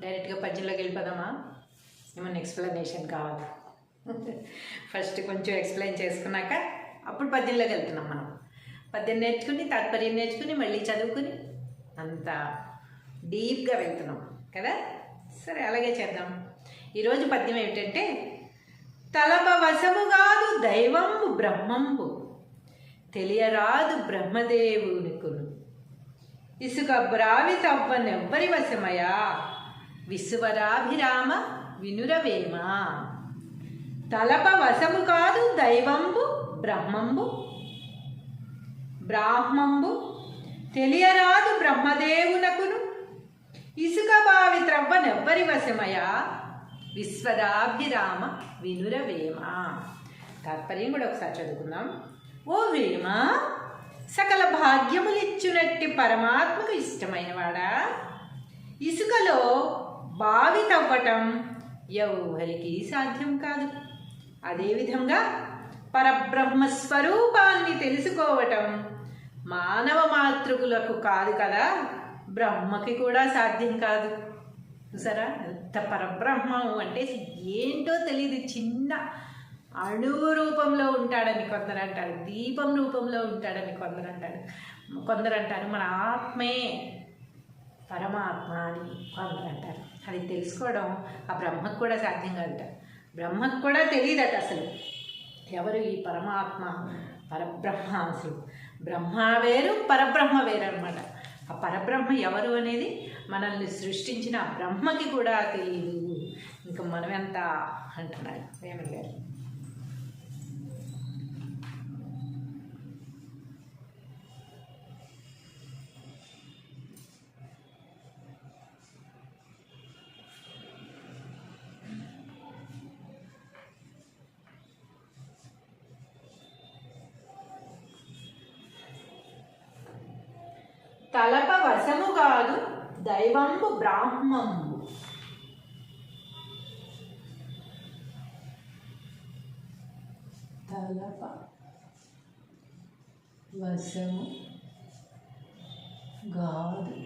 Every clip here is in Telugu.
డైరెక్ట్గా పద్యంలోకి వెళ్ళిపోదామా? ఏమన్నా ఎక్స్ప్లెనేషన్ కావాలి. ఫస్ట్ కొంచెం ఎక్స్ప్లెయిన్ చేసుకున్నాక అప్పుడు పద్యంలోకి వెళ్తున్నాం. మనం పద్యం నేర్చుకుని తాత్పర్యం నేర్చుకుని మళ్ళీ చదువుకుని అంత డీప్గా వెళ్తున్నాం కదా. సరే, అలాగే చేద్దాం. ఈరోజు పద్యం ఏమిటంటే, తలప వశము కాదు దైవంబు బ్రహ్మంబు, తెలియరాదు బ్రహ్మదేవునికును, ఇసుక బ్రావి తవ్వనెవ్వరి వశమయా, విశ్వరాభిరామ వినురవేమ. తలప వశము కాదు దైవంబు బ్రహ్మంబు, బ్రాహ్మంబు తెలియరాదు బ్రహ్మదేవునకును, ఇసుక బావి త్రవ్వనెవ్వరి వశమయా, విశ్వరాభిరామ వినురవేమ. తాత్పర్యం కూడా ఒకసారి చదువుకుందాం. ఓ వేమ, సకల భాగ్యములిచ్చునట్టి పరమాత్మకు ఇష్టమైనవాడా, ఇసుకలో బావి తవ్వటం ఎవరికి సాధ్యం కాదు. అదేవిధంగా పరబ్రహ్మస్వరూపాన్ని తెలుసుకోవటం మానవ మాతృకులకు కాదు కదా, బ్రహ్మకి కూడా సాధ్యం కాదు. చూసారా ఎంత పరబ్రహ్మం అంటే ఏంటో తెలియదు. చిన్న అణువు రూపంలో ఉంటాడని కొందరు అంటారు, దీపం రూపంలో ఉంటాడని కొందరు అంటారు, మన ఆత్మే పరమాత్మ అని కొందరు అంటారు. అది తెలుసుకోవడం ఆ బ్రహ్మకు కూడా సాధ్యం కాదట. బ్రహ్మకు కూడా తెలియదట అసలు ఎవరు ఈ పరమాత్మ, పరబ్రహ్మ. అసలు బ్రహ్మ వేరు, పరబ్రహ్మ వేరు అనమాట. ఆ పరబ్రహ్మ ఎవరు అనేది మనల్ని సృష్టించిన బ్రహ్మకి కూడా తెలియదు. ఇంకా మనం ఎంత అంటున్నాడు వేమన గారు. తలప వశము కాదు దైవంబు బ్రాహ్మంబు, తలప వశము కాదు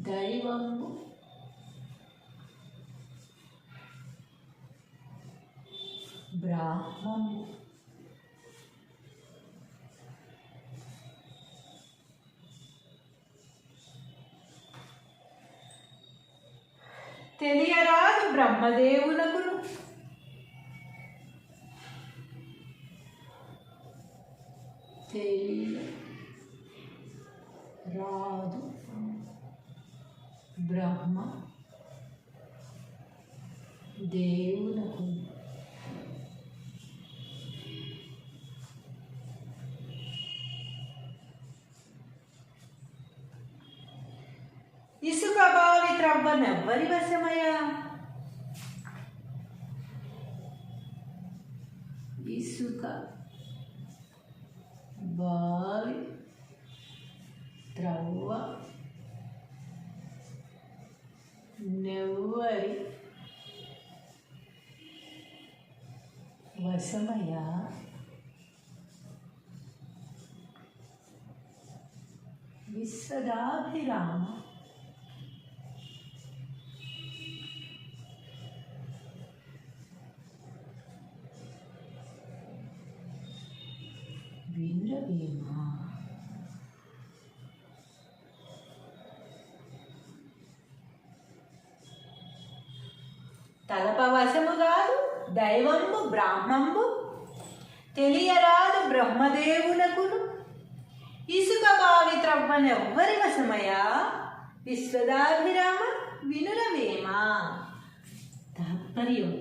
దైవంబు బ్రాహ్మంబు, తెలియరాదు బ్రహ్మదేవునకును, తెలియరాదు బ్రహ్మ దేవునకు, ఇసుక బావి త్రవ్వనెవ్వరి వశమయ్యా, ఇసుక బావి త్రవ్వ నెవ్వరి వశమయ్యా, విశ్వదాభిరామ వినురవేమ. తలప వశము కాదు దైవంబు బ్రాహ్మంబు, తెలియరాదు బ్రహ్మదేవునకును, ఇసుక బావి త్రవ్వనెవ్వరి వశమయా, విశ్వదాభిరామ వినురవేమ. తాత్పర్యం,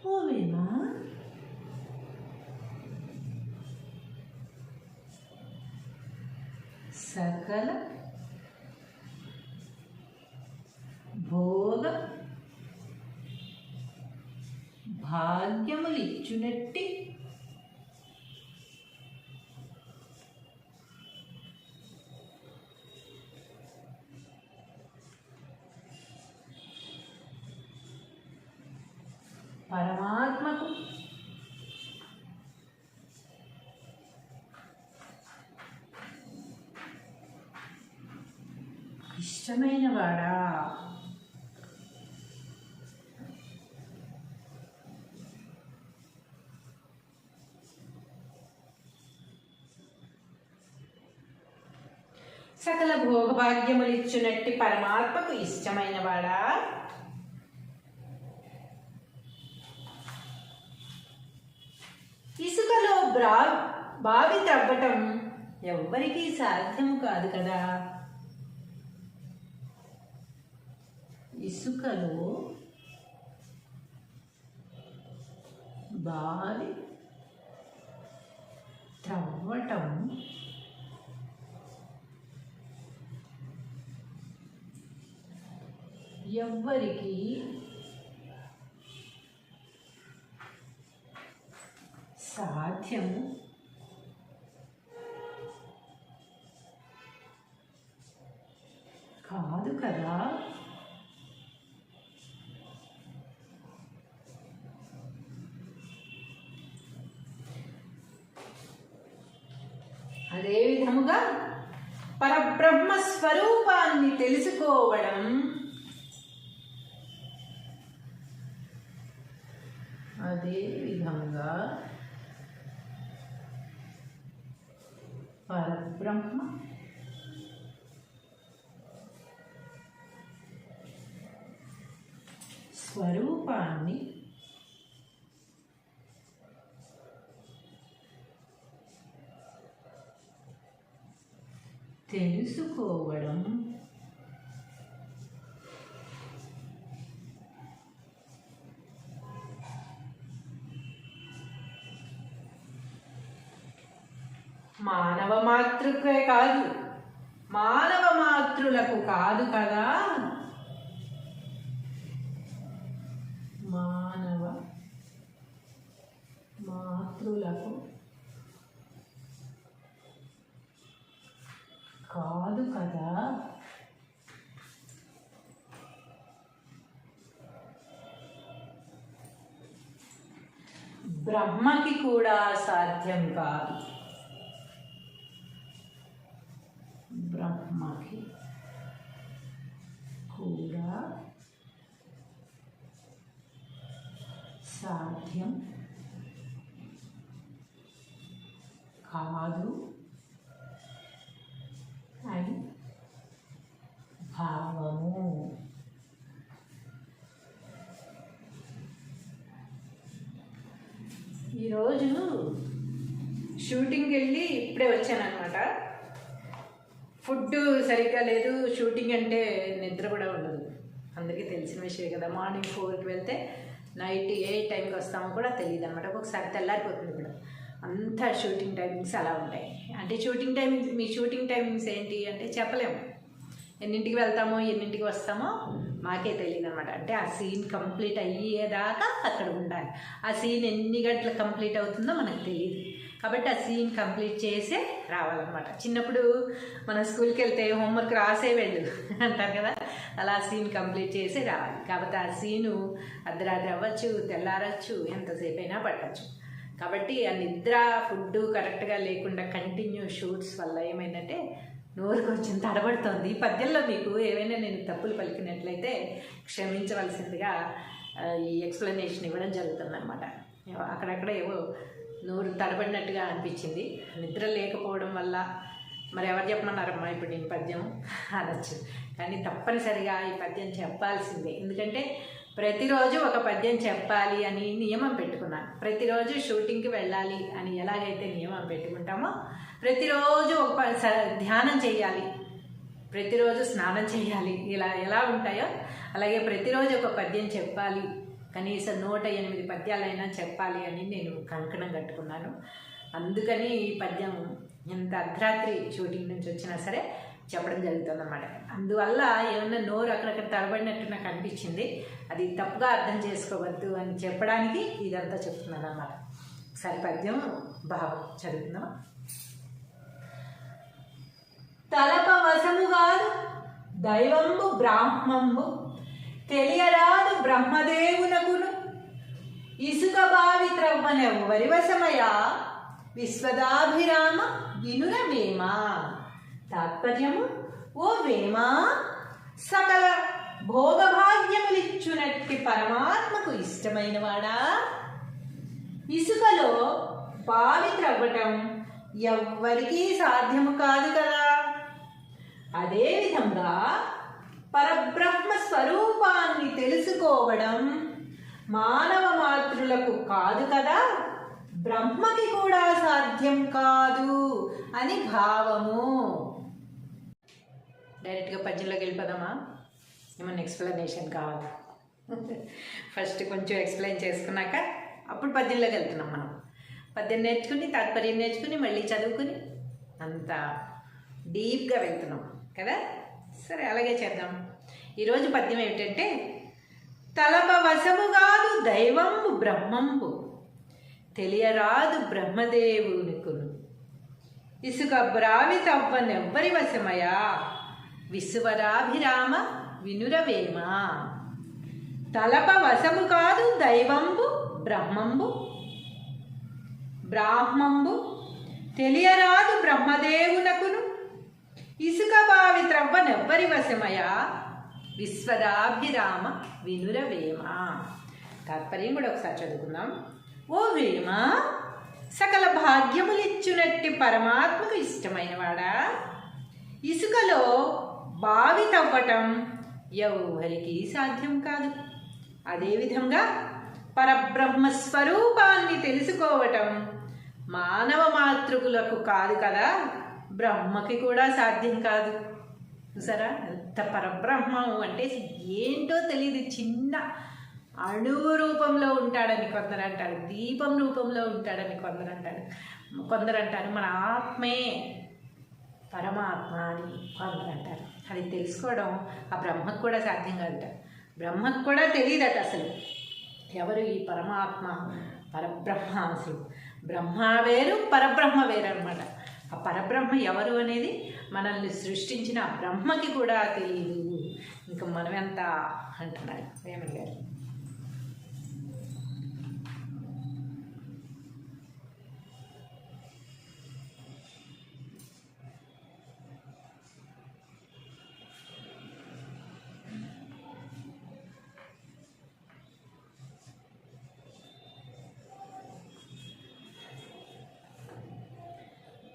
ఓ వేమ, సకల భోగ భాగ్యములిచ్చునట్టి పరమాత్మకు ఇష్టమైన వాడా? సకల భోగభాగ్యములిచ్చునట్టి పరమాత్మకు ఇష్టమైన వాడా? ఇసుకలో బావి తవ్వటం ఎవ్వరికీ సాధ్యము కాదు కదా. ఇసుకలో బావి త్రవ్వటం ఎవ్వరికి సాధ్యము కాదు కదా. అదే విధముగా పరబ్రహ్మ స్వరూపాన్ని తెలుసుకోవడం అదే విధంగా పరబ్రహ్మ స్వరూపాన్ని తెలుసుకోవడం మానవ మాతృకే కాదు, మానవ మాతృలకు కాదు కదా. మానవ మాతృలకు కాదు కదా. బ్రహ్మకి కూడా సాధ్యం కాదు. బ్రహ్మకి కూడా సాధ్యం కాదు అని భావము. ఈరోజు షూటింగ్కి వెళ్ళి ఇప్పుడే వచ్చానమాట. ఫుడ్ సరిగ్గా లేదు. షూటింగ్ అంటే నిద్ర కూడా ఉండదు, అందరికీ తెలిసిన విషయం కదా. మార్నింగ్ 4కి వెళ్తే నైట్ ఏ టైంకి వస్తామో కూడా తెలియదు అనమాట. ఒక్కొక్కసారి తెల్లారిపోతుంది కూడా. అంతా షూటింగ్ టైమింగ్స్ అలా ఉంటాయి. అంటే షూటింగ్ టైమింగ్స్, మీ షూటింగ్ టైమింగ్స్ ఏంటి అంటే చెప్పలేము. ఎన్నింటికి వెళ్తామో ఎన్నింటికి వస్తామో మాకే తెలియదు అనమాట. అంటే ఆ సీన్ కంప్లీట్ అయ్యేదాకా అక్కడ ఉండాలి. ఆ సీన్ ఎన్ని గంటలు కంప్లీట్ అవుతుందో మనకు తెలియదు. కాబట్టి ఆ సీన్ కంప్లీట్ చేసే రావాలన్నమాట. చిన్నప్పుడు మన స్కూల్కి వెళ్తే హోంవర్క్ రాసే వెళ్ళు అంటారు కదా, అలా సీన్ కంప్లీట్ చేసే రావాలి. కాబట్టి ఆ సీను అర్ధరాత్రి అవ్వచ్చు, తెల్లారచ్చు, ఎంతసేపు అయినా పట్టచ్చు. కాబట్టి ఆ నిద్ర, ఫుడ్ కరెక్ట్గా లేకుండా కంటిన్యూ షూట్స్ వల్ల ఏమైందంటే నోరు కొంచెం తడబడుతోంది. ఈ పద్యంలో మీకు ఏవైనా నేను తప్పులు పలికినట్లయితే క్షమించవలసిందిగా ఈ ఎక్స్ప్లెనేషన్ ఇవ్వడం జరుగుతుందన్నమాట. అక్కడక్కడ ఏవో నోరు తడబడినట్టుగా అనిపించింది. నిద్ర లేకపోవడం వల్ల మరి ఎవరు చెప్పమన్నారమ్మా ఇప్పుడు నేను పద్యం అనొచ్చు. కానీ తప్పనిసరిగా ఈ పద్యం చెప్పాల్సిందే. ఎందుకంటే ప్రతిరోజు ఒక పద్యం చెప్పాలి అని నియమం పెట్టుకున్నాను. ప్రతిరోజు షూటింగ్కి వెళ్ళాలి అని ఎలాగైతే నియమం పెట్టుకుంటామో, ప్రతిరోజు ఒక ధ్యానం చేయాలి, ప్రతిరోజు స్నానం చేయాలి, ఇలా ఎలా ఉంటాయో అలాగే ప్రతిరోజు ఒక పద్యం చెప్పాలి, కనీసం 108 పద్యాలైనా చెప్పాలి అని నేను కంకణం కట్టుకున్నాను. అందుకని ఈ పద్యం ఎంత అర్ధరాత్రి షూటింగ్ నుంచి వచ్చినా సరే చెప్పడం జరుగుతుంది అన్నమాట. అందువల్ల ఏమన్నా నోరు అక్కడక్కడ తడబడినట్టు నాకు అనిపించింది. అది తప్పుగా అర్థం చేసుకోవద్దు అని చెప్పడానికి ఇదంతా చెప్తున్నాను అన్నమాట. సరి పద్యం భావం చదువుతున్నాం. తలప వశము కాదు దైవంబు బ్రాహ్మంబు తెలియరాదు బ్రహ్మదేవునకును ఇసుక బావి త్రవ్వనెవ్వరి వశమయా విశ్వదాభిరామ వినుర వేమ. తాత్పర్యము: ఓ వేమ, సకల భోగభాగ్యములిచ్చునట్టి పరమాత్మకు ఇష్టమైన వాడా, ఇసుకలో బావి త్రవ్వటం ఎవ్వరికీ సాధ్యము కాదు కదా. అదేవిధంగా పరబ్రహ్మ స్వరూపాన్ని తెలుసుకోవడం మానవ మాతృలకు కాదు కదా, బ్రహ్మకి కూడా సాధ్యం కాదు అని భావము. డైరెక్ట్గా పద్యంలోకి వెళ్ళిపోదామా? ఏమన్నా ఎక్స్ప్లెనేషన్ కావాలా? ఫస్ట్ కొంచెం ఎక్స్ప్లెయిన్ చేసుకున్నాక అప్పుడు పద్యంలోకి వెళ్తున్నాం. మనం పద్యం నేర్చుకుని తాత్పర్యం నేర్చుకుని మళ్ళీ చదువుకుని అంత డీప్గా వెళ్తున్నాం కదా. సరే, అలాగే చేద్దాం. ఈరోజు పద్యం ఏమిటంటే, తలప వశము కాదు దైవంబు బ్రహ్మంబు, తెలియరాదు బ్రహ్మదేవునికును, ఇసుక బ్రావి తవ్వనెవ్వరి వశమయా విశ్వరాభిరామ వినురవేమ. తలప వశము కాదు దైవంబు బ్రాహ్మంబు, తెలియరాదు బ్రహ్మదేవునకును, ఇసుక బావి త్రవ్వనెవ్వరి వశమయా విశ్వదాభిరామ వినురవేమ. తాత్పర్యం కూడా ఒకసారి చదువుకుందాం. ఓ వేమ, సకల భాగ్యములిచ్చునట్టి పరమాత్మకు ఇష్టమైన వాడా, ఇసుకలో బావి తవ్వటం ఎవ్వరికీ సాధ్యం కాదు. అదేవిధంగా పరబ్రహ్మ స్వరూపాన్ని తెలుసుకోవటం మానవ మాతృకులకు కాదు కదా, బ్రహ్మకి కూడా సాధ్యం కాదు. చూసారా ఎంత పరబ్రహ్మం అంటే ఏంటో తెలియదు. చిన్న అణువు రూపంలో ఉంటాడని కొందరు అంటారు, దీపం రూపంలో ఉంటాడని కొందరు అంటారు మన ఆత్మే పరమాత్మ అని కొందరు అంటారు. అది తెలుసుకోవడం ఆ బ్రహ్మకు కూడా సాధ్యం కాదట. బ్రహ్మకు కూడా తెలియదట అసలు ఎవరు ఈ పరమాత్మ పరబ్రహ్మ. అసలు బ్రహ్మ వేరు పరబ్రహ్మ వేరు అనమాట. ఆ పరబ్రహ్మ ఎవరు అనేది మనల్ని సృష్టించిన బ్రహ్మకి కూడా తెలియదు. ఇంకా మనం ఎంత అంటున్నారు వేమన్ గారు.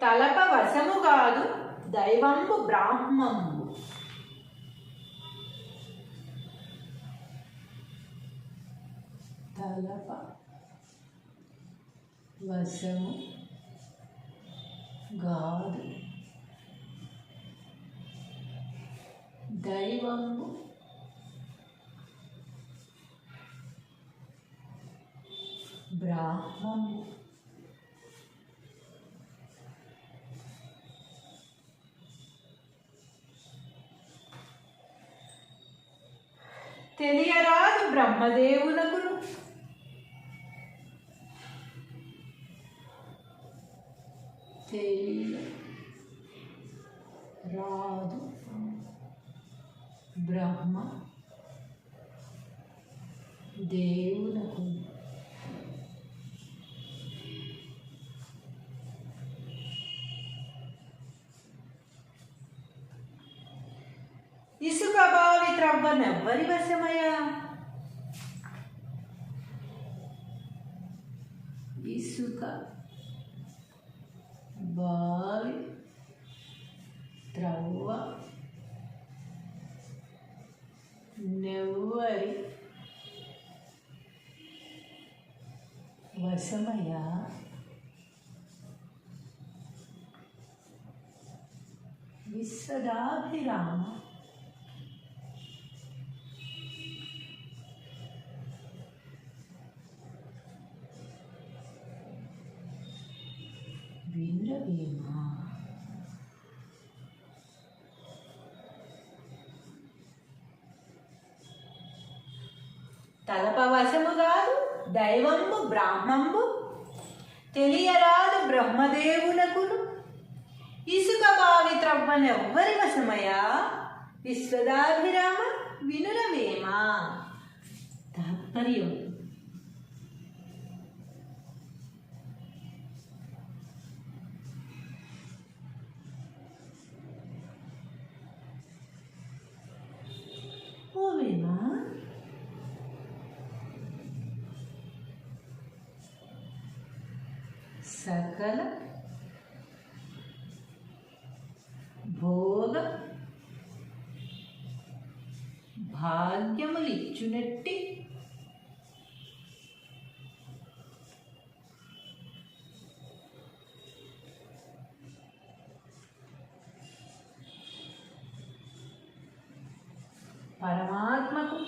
తలప వశము కాదు దైవంబు బ్రాహ్మంబు, తలప వశము కాదు దైవంబు బ్రాహ్మంబు, తెలియరాదు బ్రహ్మదేవునకును, తెలియరాదు బ్రహ్మ దేవునకును, ఇసుక బావి త్రవ్వనెవ్వరి వశమయా, ఇసుక బావి త్రవ్వ నెవ్వరి వశమయా విశ్వదాభిరామ వినురవేమ. తలప వశము కాదు దైవంబు బ్రాహ్మంబు, తెలియరాదు బ్రహ్మదేవునకును, ఇసుక బావి త్రవ్వనెవ్వరి వశమయా విశ్వదాభిరామ వినురవేమ. తాత్పర్యం: సకల భోగ భాగ్యములిచ్చునట్టి పరమాత్మకు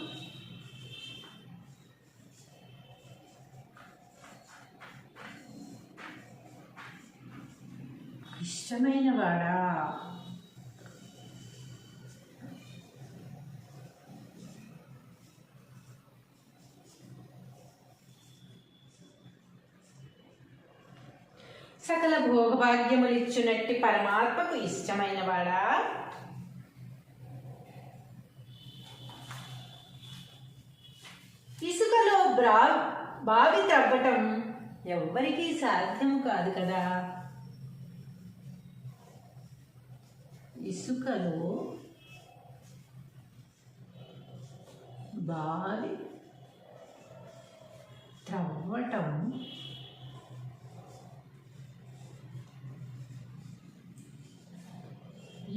ఇష్టమైన వాడా, సకల భోగభాగ్యములిచ్చునట్టి పరమాత్మకు ఇష్టమైన వాడా, ఇసుకలో బావి త్రవ్వటం ఎవ్వరికీ సాధ్యము కాదు కదా. ఇసుకలో బావి త్రవ్వటం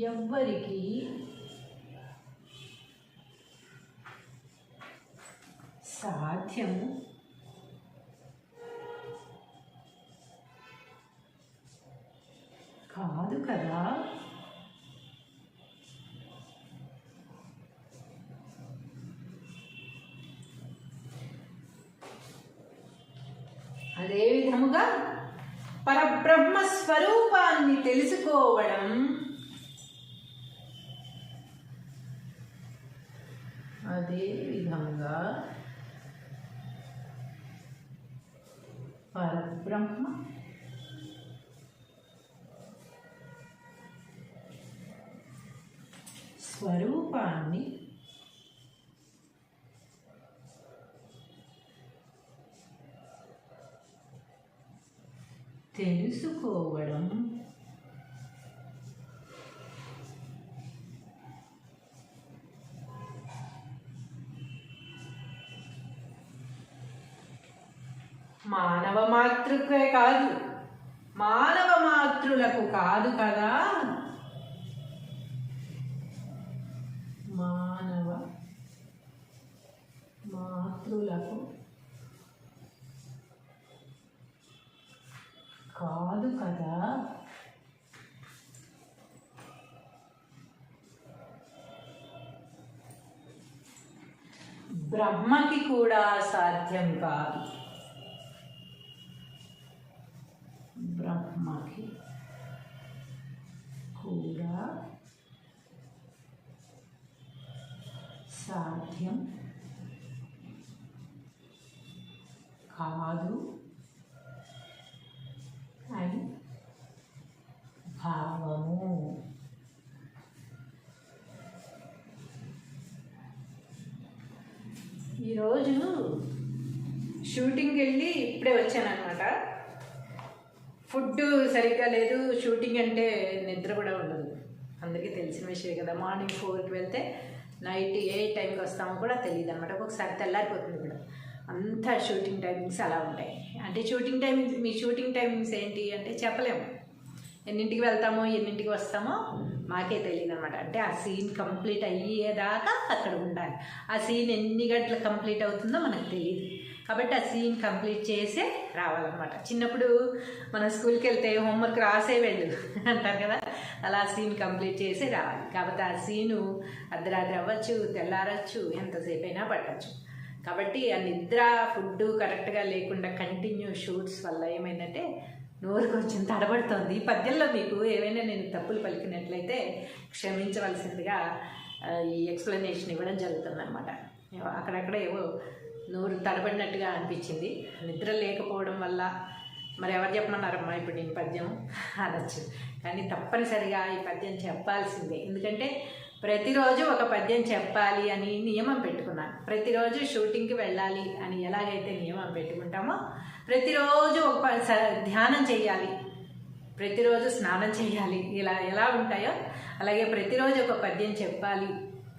ఎవ్వరికి సాధ్యము కాదు కదా. అదే విధముగా పరబ్రహ్మ స్వరూపాన్ని తెలుసుకోవడం అదే విధంగా పరబ్రహ్మ స్వరూపాన్ని తెలుసుకోవడం మానవ మాతృకే కాదు, మానవ మాతృలకు కాదు కదా. మానవ మాతృలకు కాదు కదా. బ్రహ్మకి కూడా సాధ్యం కాదు. బ్రహ్మకి కూడా సాధ్యం కాదు అని భావము. ఈరోజు షూటింగ్కి వెళ్ళి ఇప్పుడే వచ్చానమాట. ఫుడ్ సరిగ్గా లేదు. షూటింగ్ అంటే నిద్ర కూడా ఉండదు, అందరికీ తెలిసిన విషయం కదా. మార్నింగ్ 4కి వెళ్తే నైట్ ఏ టైంకి వస్తామో కూడా తెలియదు అనమాట. ఒకసారి తెల్లారిపోతుంది కూడా. అంతా షూటింగ్ టైమింగ్స్ అలా ఉంటాయి. అంటే షూటింగ్ టైమింగ్స్, మీ షూటింగ్ టైమింగ్స్ ఏంటి అంటే చెప్పలేము. ఎన్నింటికి వెళ్తామో ఎన్నింటికి వస్తామో మాకే తెలియదు అనమాట. అంటే ఆ సీన్ కంప్లీట్ అయ్యేదాకా అక్కడ ఉండాలి. ఆ సీన్ ఎన్ని గంటలకు కంప్లీట్ అవుతుందో మనకు తెలియదు. కాబట్టి ఆ సీన్ కంప్లీట్ చేసే రావాలన్నమాట. చిన్నప్పుడు మన స్కూల్కి వెళ్తే హోంవర్క్ రాసే వెళ్ళు అంటారు కదా, అలా సీన్ కంప్లీట్ చేసే రావాలి. కాబట్టి ఆ సీను అర్ధరాత్రి అవ్వచ్చు, తెల్లారచ్చు, ఎంతసేపు అయినా పట్టచ్చు. కాబట్టి ఆ నిద్ర, ఫుడ్ కరెక్ట్గా లేకుండా కంటిన్యూ షూట్స్ వల్ల ఏమైందంటే నోరు కొంచెం తడబడుతోంది. ఈ పద్యంలో మీకు ఏవైనా నేను తప్పులు పలికినట్లయితే క్షమించవలసిందిగా ఈ ఎక్స్ప్లెనేషన్ ఇవ్వడం జరుగుతుంది అనమాట. అక్కడక్కడ ఏవో నోరు తడబడినట్టుగా అనిపించింది. నిద్ర లేకపోవడం వల్ల మరి ఎవరు చెప్పమన్నారమ్మా ఇప్పుడు నేను పద్యం అనొచ్చు. కానీ తప్పనిసరిగా ఈ పద్యం చెప్పాల్సిందే. ఎందుకంటే ప్రతిరోజు ఒక పద్యం చెప్పాలి అని నియమం పెట్టుకున్నాను. ప్రతిరోజు షూటింగ్కి వెళ్ళాలి అని ఎలాగైతే నియమం పెట్టుకుంటామో, ప్రతిరోజు ఒక ధ్యానం చేయాలి, ప్రతిరోజు స్నానం చేయాలి, ఇలా ఎలా ఉంటాయో అలాగే ప్రతిరోజు ఒక పద్యం చెప్పాలి,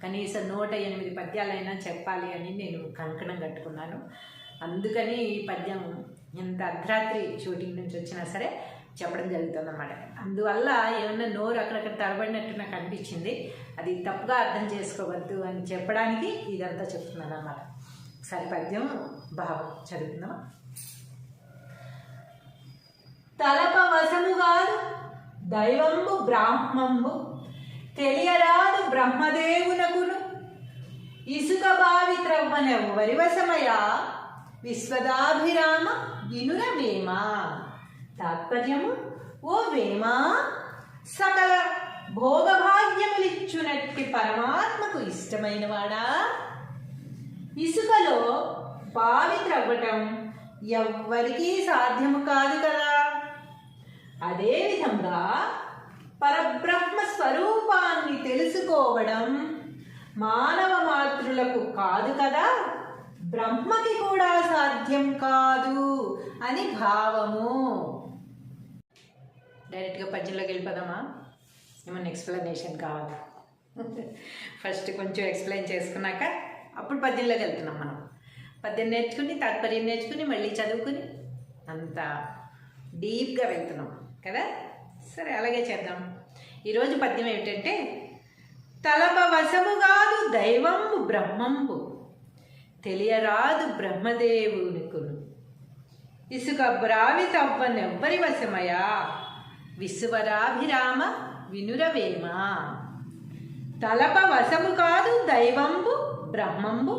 కనీసం 108 పద్యాలైనా చెప్పాలి అని నేను కంకణం కట్టుకున్నాను. అందుకని ఈ పద్యం ఎంత అర్ధరాత్రి షూటింగ్ నుంచి వచ్చినా సరే చెప్పడం జరుగుతుందన్నమాట. అందువల్ల ఏమన్నా నోరు అక్కడక్కడ తడబడినట్టు నాకు అనిపించింది. అది తప్పుగా అర్థం చేసుకోవద్దు అని చెప్పడానికి ఇదంతా చెప్తున్నాను అన్నమాట. ఒకసారి పద్యం భావం చదువుకుందాం. తలప వశముగాదు దైవంబు బ్రాహ్మంబు తెలియరాదు బ్రహ్మదేవునకును ఇసుక బావి త్రవ్వనెవ్వరి వశమయా విశ్వదాభిరామ వినుర వేమ. తాత్పర్యము, ఓ వేమ, సకల భోగభాగ్యములిచ్చునట్టి పరమాత్మకు ఇష్టమైన వాడా, ఇసుకలో బావి త్రవ్వటం ఎవ్వరికీ సాధ్యము కాదు కదా. అదేవిధంగా పరబ్రహ్మ స్వరూపాన్ని తెలుసుకోవడం మానవ మాతృలకు కాదు కదా, బ్రహ్మకి కూడా సాధ్యం కాదు అని భావము. డైరెక్ట్గా పద్యంలోకి వెళ్ళిపోదామా? ఏమన్నా ఎక్స్ప్లెనేషన్ కావాలి? ఫస్ట్ కొంచెం ఎక్స్ప్లెయిన్ చేసుకున్నాక అప్పుడు పద్యంలోకి వెళ్తున్నాం. మనం పద్యం నేర్చుకుని తాత్పర్యం నేర్చుకుని మళ్ళీ చదువుకుని అంత డీప్గా వెళ్తున్నాం కదా. సరే, అలాగే చేద్దాం. ఈరోజు పద్యం ఏమిటంటే, తలప వశము కాదు దైవంబు బ్రహ్మంబు తెలియరాదు బ్రహ్మదేవునికును ఇసుక బ్రావి తవ్వనెవ్వరి వశమయా విశ్వరాభిరామ వినురవేమ. తలప వశము కాదు దైవంబు బ్రాహ్మంబు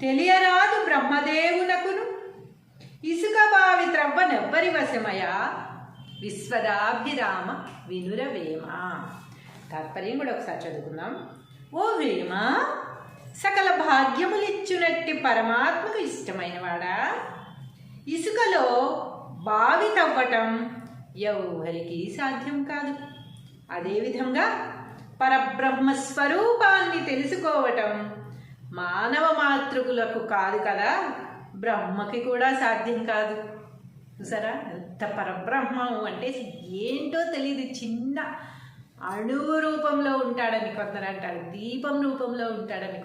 తెలియరాదు బ్రహ్మదేవునకును ఇసుక బావి త్రవ్వనెవ్వరి వశమయా విశ్వదాభిరామ వినురవేమ. తాత్పర్యం కూడా ఒకసారి చదువుకుందాం. ఓ వేమ, సకల భాగ్యములిచ్చునట్టి పరమాత్మకు ఇష్టమైన వాడా, ఇసుకలో బావి తవ్వటం ఎవ్వరికీ సాధ్యం కాదు. అదేవిధంగా పరబ్రహ్మ స్వరూపాన్ని తెలుసుకోవటం మానవ మాతృకులకు కాదు కదా, బ్రహ్మకి కూడా సాధ్యం కాదు. చూసారా ఎంత పరబ్రహ్మం అంటే ఏంటో తెలియదు. చిన్న అణువు రూపంలో ఉంటాడని కొందరు అంటారు, దీపం రూపంలో ఉంటాడని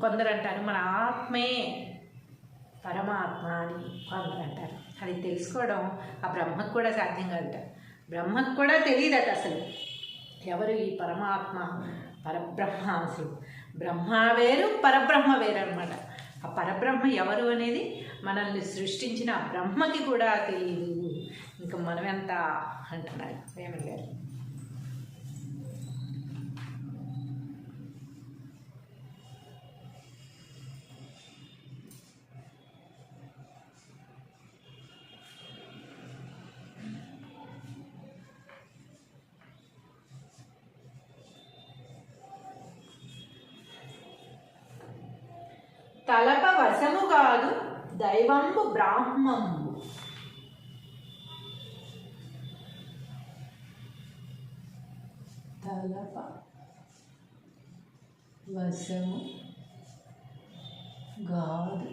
కొందరు అంటారు, మన ఆత్మే పరమాత్మ అని కొందరు అంటారు. అది తెలుసుకోవడం ఆ బ్రహ్మకు కూడా సాధ్యం కాదట. బ్రహ్మకు కూడా తెలియదట అసలు ఎవరు ఈ పరమాత్మ పరబ్రహ్మ. అసలు బ్రహ్మ వేరు పరబ్రహ్మ వేరు అనమాట. ఆ పరబ్రహ్మ ఎవరు అనేది మనల్ని సృష్టించిన బ్రహ్మకి కూడా తెలియదు. ఇంకా మనమెంత అంటున్నారు వేమన గారు. తలప వశము కాదు దైవంబు బ్రాహ్మంబు. తలప వశము కాదు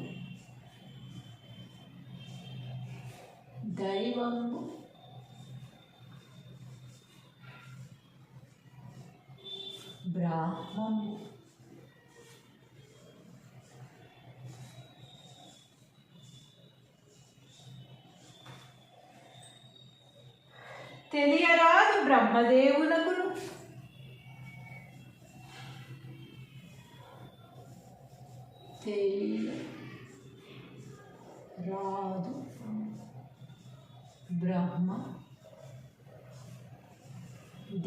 దైవంబు బ్రాహ్మంబు. తెలియరాదు బ్రహ్మదేవునకును తెలియరాదు బ్రహ్మ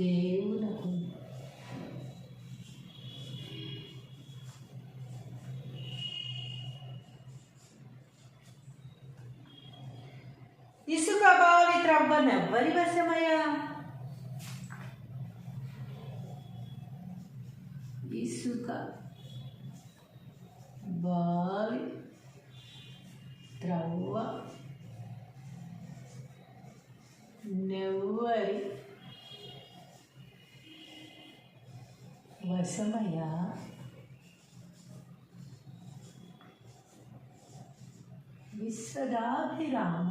దేవునకు ఇసుక బావి త్రవ్వనెవ్వరి వశమయ్యా. ఇసుక బావి త్రవ్వ నెవ్వరి వశమయ్యా. విశ్వదాభిరామ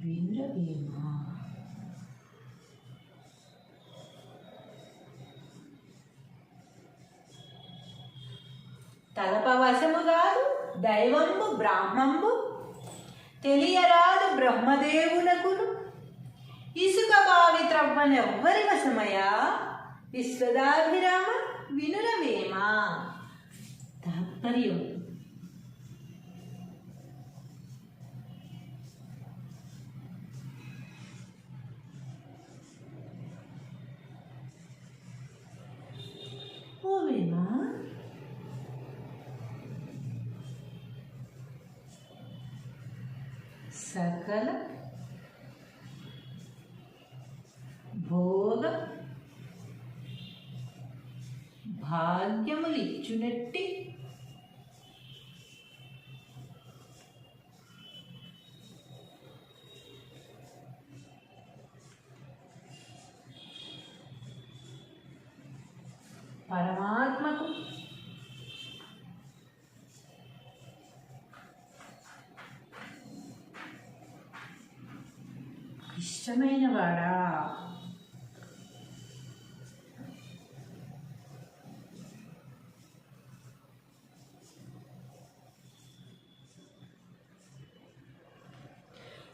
వినురవేమా. తలపవశము కాదు దైవంబు బ్రాహ్మంబు, తెలియరాదు బ్రహ్మదేవునకును, ఇసుక బావి త్రవ్వనెవ్వరి వశమయా, విశ్వదాభిరామ వినురవేమా. తాత్పర్యం: ఓవేమా, సకల భోగ భాగ్యములిచ్చునట్టి పరమాత్మకు ఇష్టమైన వాడా.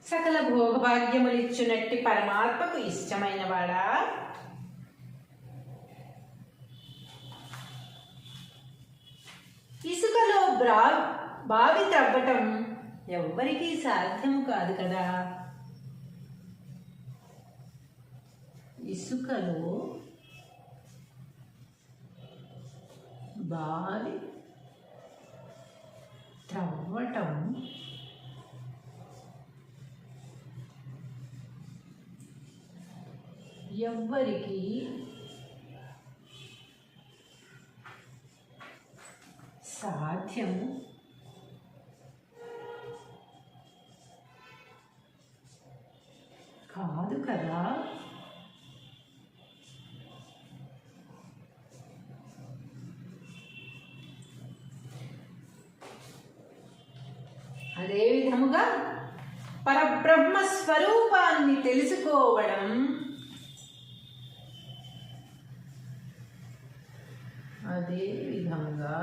సకల భోగభాగ్యములిచ్చునట్టి పరమాత్మకు ఇష్టమైన వాడా. ఇసుకలో బావి త్రవ్వటం ఎవ్వరికీ సాధ్యము కాదు కదా. ఇసుకలో బావి త్రవ్వటం ఎవ్వరికి సాధ్యము కాదు కదా. అదే విధముగా పరబ్రహ్మ స్వరూపాన్ని తెలుసుకోవడం అదే విధంగా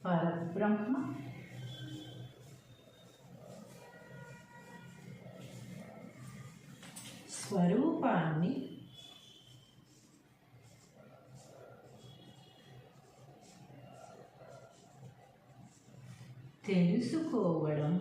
పరబ్రహ్మ స్వరూపాన్ని తెలుసుకోవడం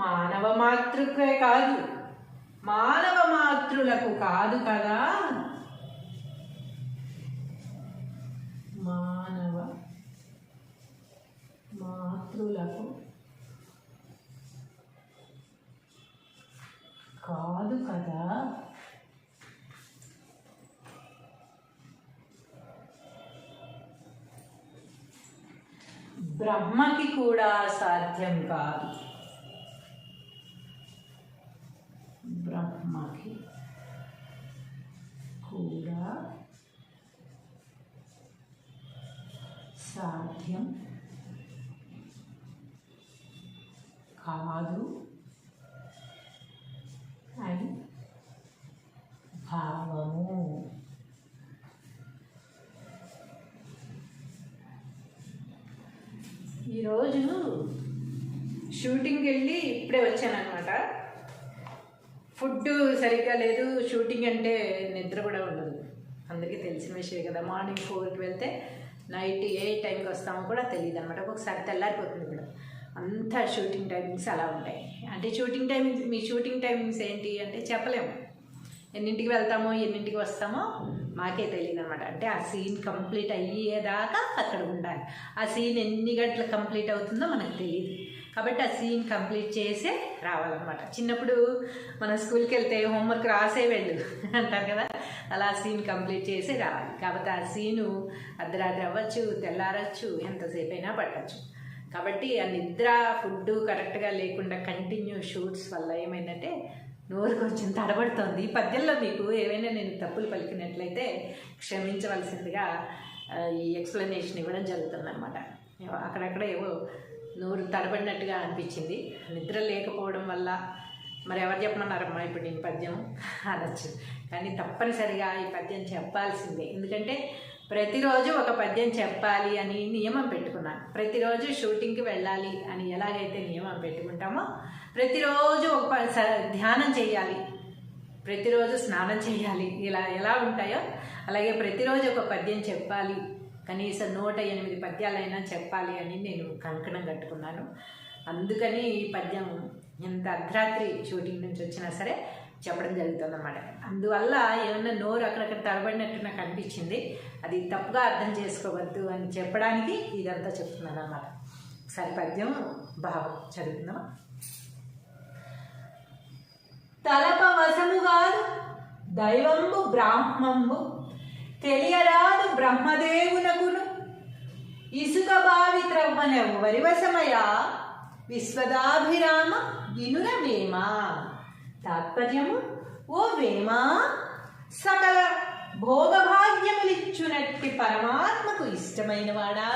మానవ మాతృకే కాదు, మానవ మాతృలకు కాదు కదా. మానవ మాతృలకు కాదు కదా. బ్రహ్మకి కూడా సాధ్యం కాదు. బ్రహ్మకి కూడా సాధ్యం కాదు అని భావము. ఈరోజు షూటింగ్కి వెళ్ళి ఇప్పుడే వచ్చానమాట. ఫుడ్ సరిగ్గా లేదు. షూటింగ్ అంటే నిద్ర కూడా ఉండదు, అందరికీ తెలిసిన విషయం కదా. మార్నింగ్ 4కి వెళ్తే నైట్ ఏ టైంకి వస్తామో కూడా తెలియదు అనమాట. ఒక్కొక్కసారి తెల్లారిపోతుంది కూడా. అంతా షూటింగ్ టైమింగ్స్ అలా ఉంటాయి. అంటే షూటింగ్ టైమింగ్స్, మీ షూటింగ్ టైమింగ్స్ ఏంటి అంటే చెప్పలేము. ఎన్నింటికి వెళ్తామో ఎన్నింటికి వస్తామో మాకే తెలియదు అనమాట. అంటే ఆ సీన్ కంప్లీట్ అయ్యేదాకా అక్కడ ఉండాలి. ఆ సీన్ ఎన్ని గంటలు కంప్లీట్ అవుతుందో మనకు తెలియదు. కాబట్టి ఆ సీన్ కంప్లీట్ చేసే రావాలన్నమాట. చిన్నప్పుడు మన స్కూల్కి వెళ్తే హోంవర్క్ రాసే వెళ్ళు అంటారు కదా, అలా సీన్ కంప్లీట్ చేసే రావాలి. కాబట్టి ఆ సీను అర్ధరాత్రి అవ్వచ్చు, తెల్లారచ్చు, ఎంతసేపు అయినా పట్టచ్చు. కాబట్టి ఆ నిద్ర, ఫుడ్ కరెక్ట్గా లేకుండా కంటిన్యూ షూట్స్ వల్ల ఏమైందంటే నోరు కొంచెం తడబడుతోంది. ఈ పద్యంలో మీకు ఏవైనా నేను తప్పులు పలికినట్లయితే క్షమించవలసిందిగా ఈ ఎక్స్ప్లెనేషన్ ఇవ్వడం జరుగుతుందన్నమాట. అక్కడక్కడ ఏవో నోరు తడబడినట్టుగా అనిపించింది. నిద్ర లేకపోవడం వల్ల మరి ఎవరు చెప్పమన్నారమ్మా ఇప్పుడు నేను పద్యం అనొచ్చు, కానీ తప్పనిసరిగా ఈ పద్యం చెప్పాల్సిందే. ఎందుకంటే ప్రతిరోజు ఒక పద్యం చెప్పాలి అని నియమం పెట్టుకున్నాను. ప్రతిరోజు షూటింగ్కి వెళ్ళాలి అని ఎలాగైతే నియమం పెట్టుకుంటామో, ప్రతిరోజు ఒక ధ్యానం చేయాలి, ప్రతిరోజు స్నానం చేయాలి, ఇలా ఎలా ఉంటాయో అలాగే ప్రతిరోజు ఒక పద్యం చెప్పాలి, కనీసం 108 పద్యాలైనా చెప్పాలి అని నేను కంకణం కట్టుకున్నాను. అందుకని ఈ పద్యం ఎంత అర్ధరాత్రి షూటింగ్ నుంచి వచ్చినా సరే చెప్పడం జరుగుతుంది అన్నమాట. అందువల్ల ఏమన్నా నోరు అక్కడక్కడ తడబడినట్టు నాకు అనిపించింది. అది తప్పుగా అర్థం చేసుకోవద్దు అని చెప్పడానికి ఇదంతా చెప్తున్నాను అన్నమాట. సరే పద్యం భావం చదువుతున్నాం. తలప వశముగాదు దైవంబు బ్రాహ్మంబు తెలియరాదు బ్రహ్మదేవునకును ఇసుక బావి త్రవ్వనెవ్వరి వశమయా విశ్వదాభిరామ వినుర వేమ. తాత్పర్యము, ఓ వేమ, సకల భోగభాగ్యములిచ్చునట్టి పరమాత్మకు ఇష్టమైన వాడా,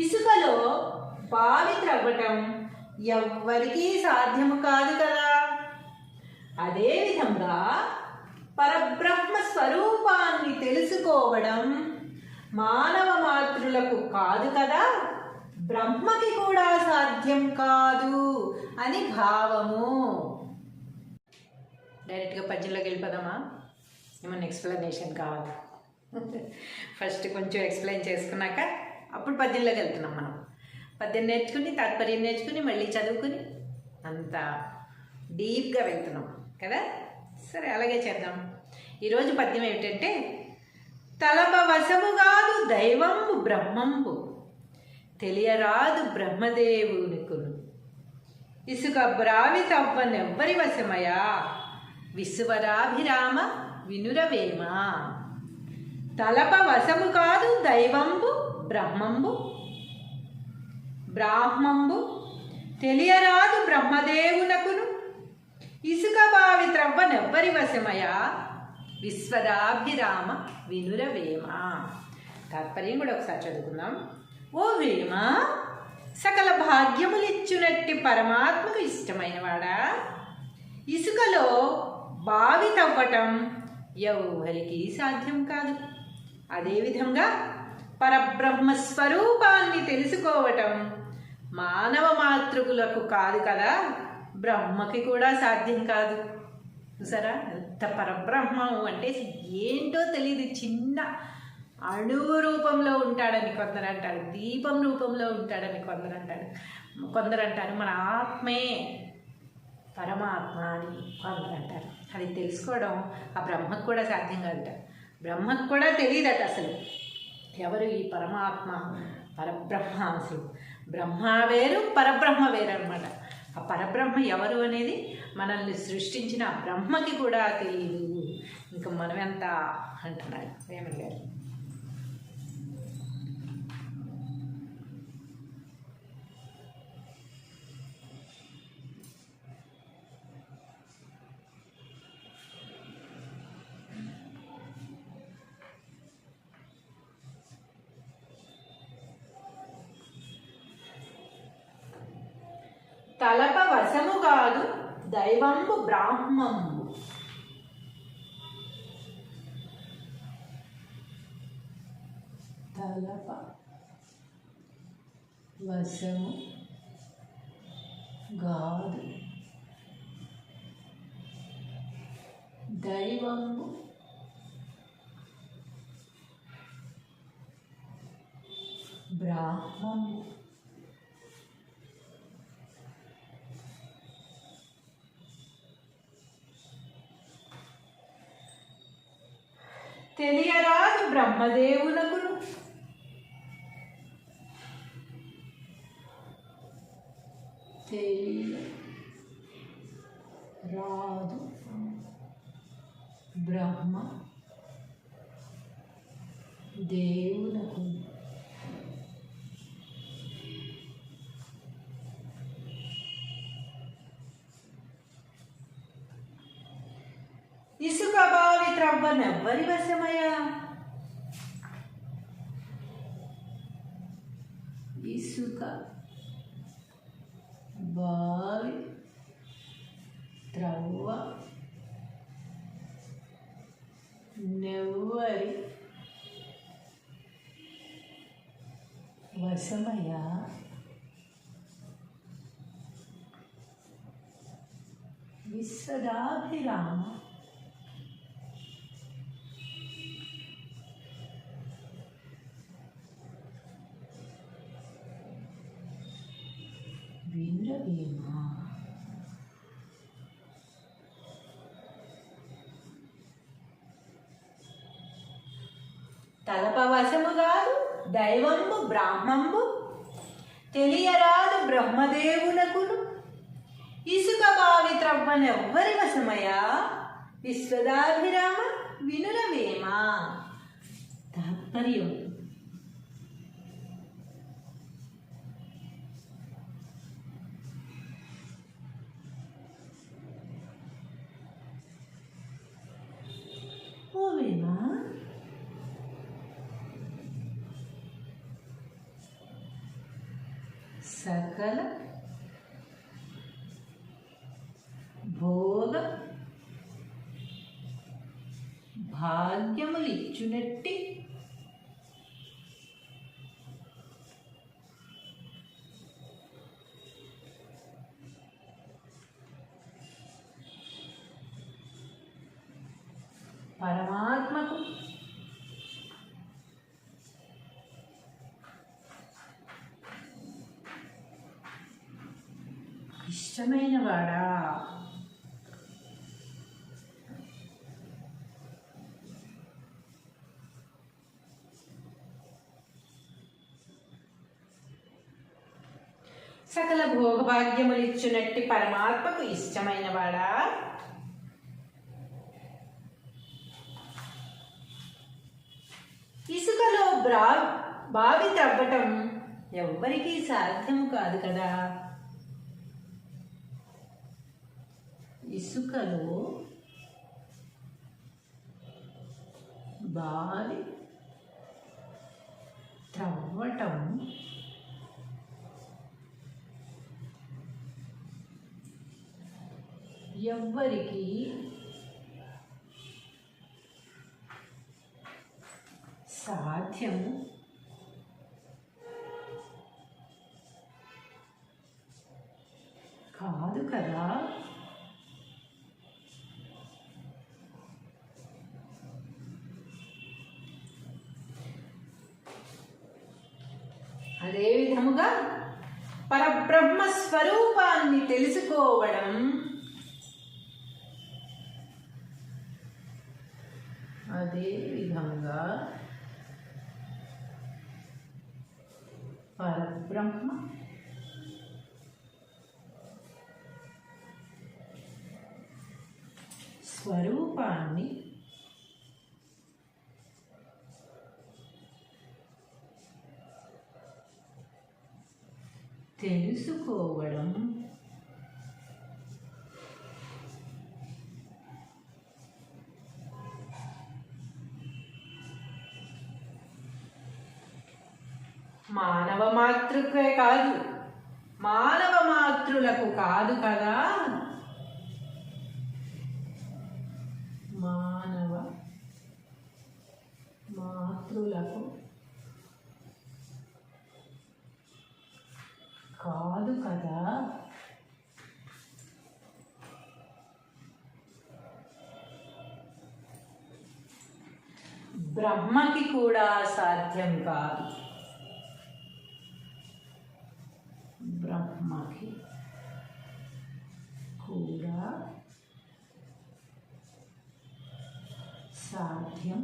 ఇసుకలో బావి త్రవ్వటం ఎవ్వరికీ సాధ్యము కాదు కదా. అదేవిధంగా పరబ్రహ్మ స్వరూపాన్ని తెలుసుకోవడం మానవ మాతృలకు కాదు కదా, బ్రహ్మకి కూడా సాధ్యం కాదు అని భావము. డైరెక్ట్గా పద్యంలోకి వెళ్ళిపోదామా? ఏమన్నా ఎక్స్ప్లెనేషన్ కావాలి? ఫస్ట్ కొంచెం ఎక్స్ప్లెయిన్ చేసుకున్నాక అప్పుడు పద్యంలోకి వెళ్తున్నాం. మనం పద్యం నేర్చుకుని తాత్పర్యం నేర్చుకుని మళ్ళీ చదువుకుని అంత డీప్గా వెళ్తున్నాం కదా. సరే అలాగే చేద్దాం. ఈరోజు పద్యం ఏమిటంటే, తలప వశము కాదు దైవంబు బ్రహ్మంబు తెలియరాదు బ్రహ్మదేవునికును ఇసుక బ్రావి తవ్వనెవ్వరి వశమయా విశ్వరాభిరామ వినురవేమ. తలప వశము కాదు దైవంబు బ్రాహ్మంబు తెలియరాదు బ్రహ్మదేవునకును ఇసుక బావి త్రవ్వనెవ్వరి వశమయా విశ్వదాభిరామ వినురవేమ. తాత్పర్యం కూడా ఒకసారి చదువుకుందాం. ఓ వేమ, సకల భాగ్యములిచ్చునట్టి పరమాత్మకు ఇష్టమైన వాడా, ఇసుకలో బావి తవ్వటం ఎవ్వరికీ సాధ్యం కాదు. అదేవిధంగా పరబ్రహ్మ స్వరూపాన్ని తెలుసుకోవటం మానవ మాతృకులకు కాదు కదా, బ్రహ్మకి కూడా సాధ్యం కాదు. చూసారా ఎంత పరబ్రహ్మం అంటే ఏంటో తెలియదు. చిన్న అణువు రూపంలో ఉంటాడని కొందరు అంటారు, దీపం రూపంలో ఉంటాడని కొందరు అంటారు, మన ఆత్మే పరమాత్మ అని కొందరు అంటారు. అది తెలుసుకోవడం ఆ బ్రహ్మకు కూడా సాధ్యం కాదట. బ్రహ్మకు కూడా తెలియదట అసలు ఎవరు ఈ పరమాత్మ పరబ్రహ్మ. అసలు బ్రహ్మ వేరు పరబ్రహ్మ వేరు అనమాట. ఆ పరబ్రహ్మ ఎవరు అనేది మనల్ని సృష్టించిన బ్రహ్మకి కూడా తెలియదు. ఇంకా మనం ఎంత అంటున్నాడు వేమన్ గారు. తలప వశము కాదు దైవంబు బ్రాహ్మంబు. తలప వశము కాదు దైవంబు బ్రాహ్మంబు. తెలియరాదు బ్రహ్మదేవునకును తెలియరాదు బ్రహ్మ దేవునకు త్రవ్వనెవ్వరి వశమయ్యా? ఇసుక బావి త్రవ్వ నెవ్వరి వశమయ్యా? విశ్వదాభిరామ వీరవేమా తలపవశము కాదు దైవంబు బ్రాహ్మంబు తెలియరాదు బ్రహ్మదేవునకును ఇసుక బావి త్రవ్వనెవ్వరి వశమయ్యా? విశ్వదాభిరామ వినురవేమా. తాత్పర్యం ఓవేమా సకల భోగ భాగ్యములిచ్చునట్టి పరమాత్మకు ఇష్టమైన వాడా? సకల భోగభాగ్యములిచ్చునట్టి పరమాత్మకు ఇష్టమైన వాడా? ఇసుకలో బావి తవ్వటం ఎవ్వరికీ సాధ్యం కాదు కదా. ఇసుకలో బావి త్రవ్వటం ఎవ్వరికి సాధ్యము కాదు కదా. అదే విధముగా పరబ్రహ్మ స్వరూపాన్ని తెలుసుకోవడం అదే విధంగా పరబ్రహ్మ స్వరూపాన్ని తెలుసుకోవడం మానవ మాతృకే కాదు, మానవ మాతృలకు కాదు కదా. మానవ మాతృలకు కాదు కదా. బ్రహ్మకి కూడా సాధ్యం కాదు. బ్రహ్మకి కూడా సాధ్యం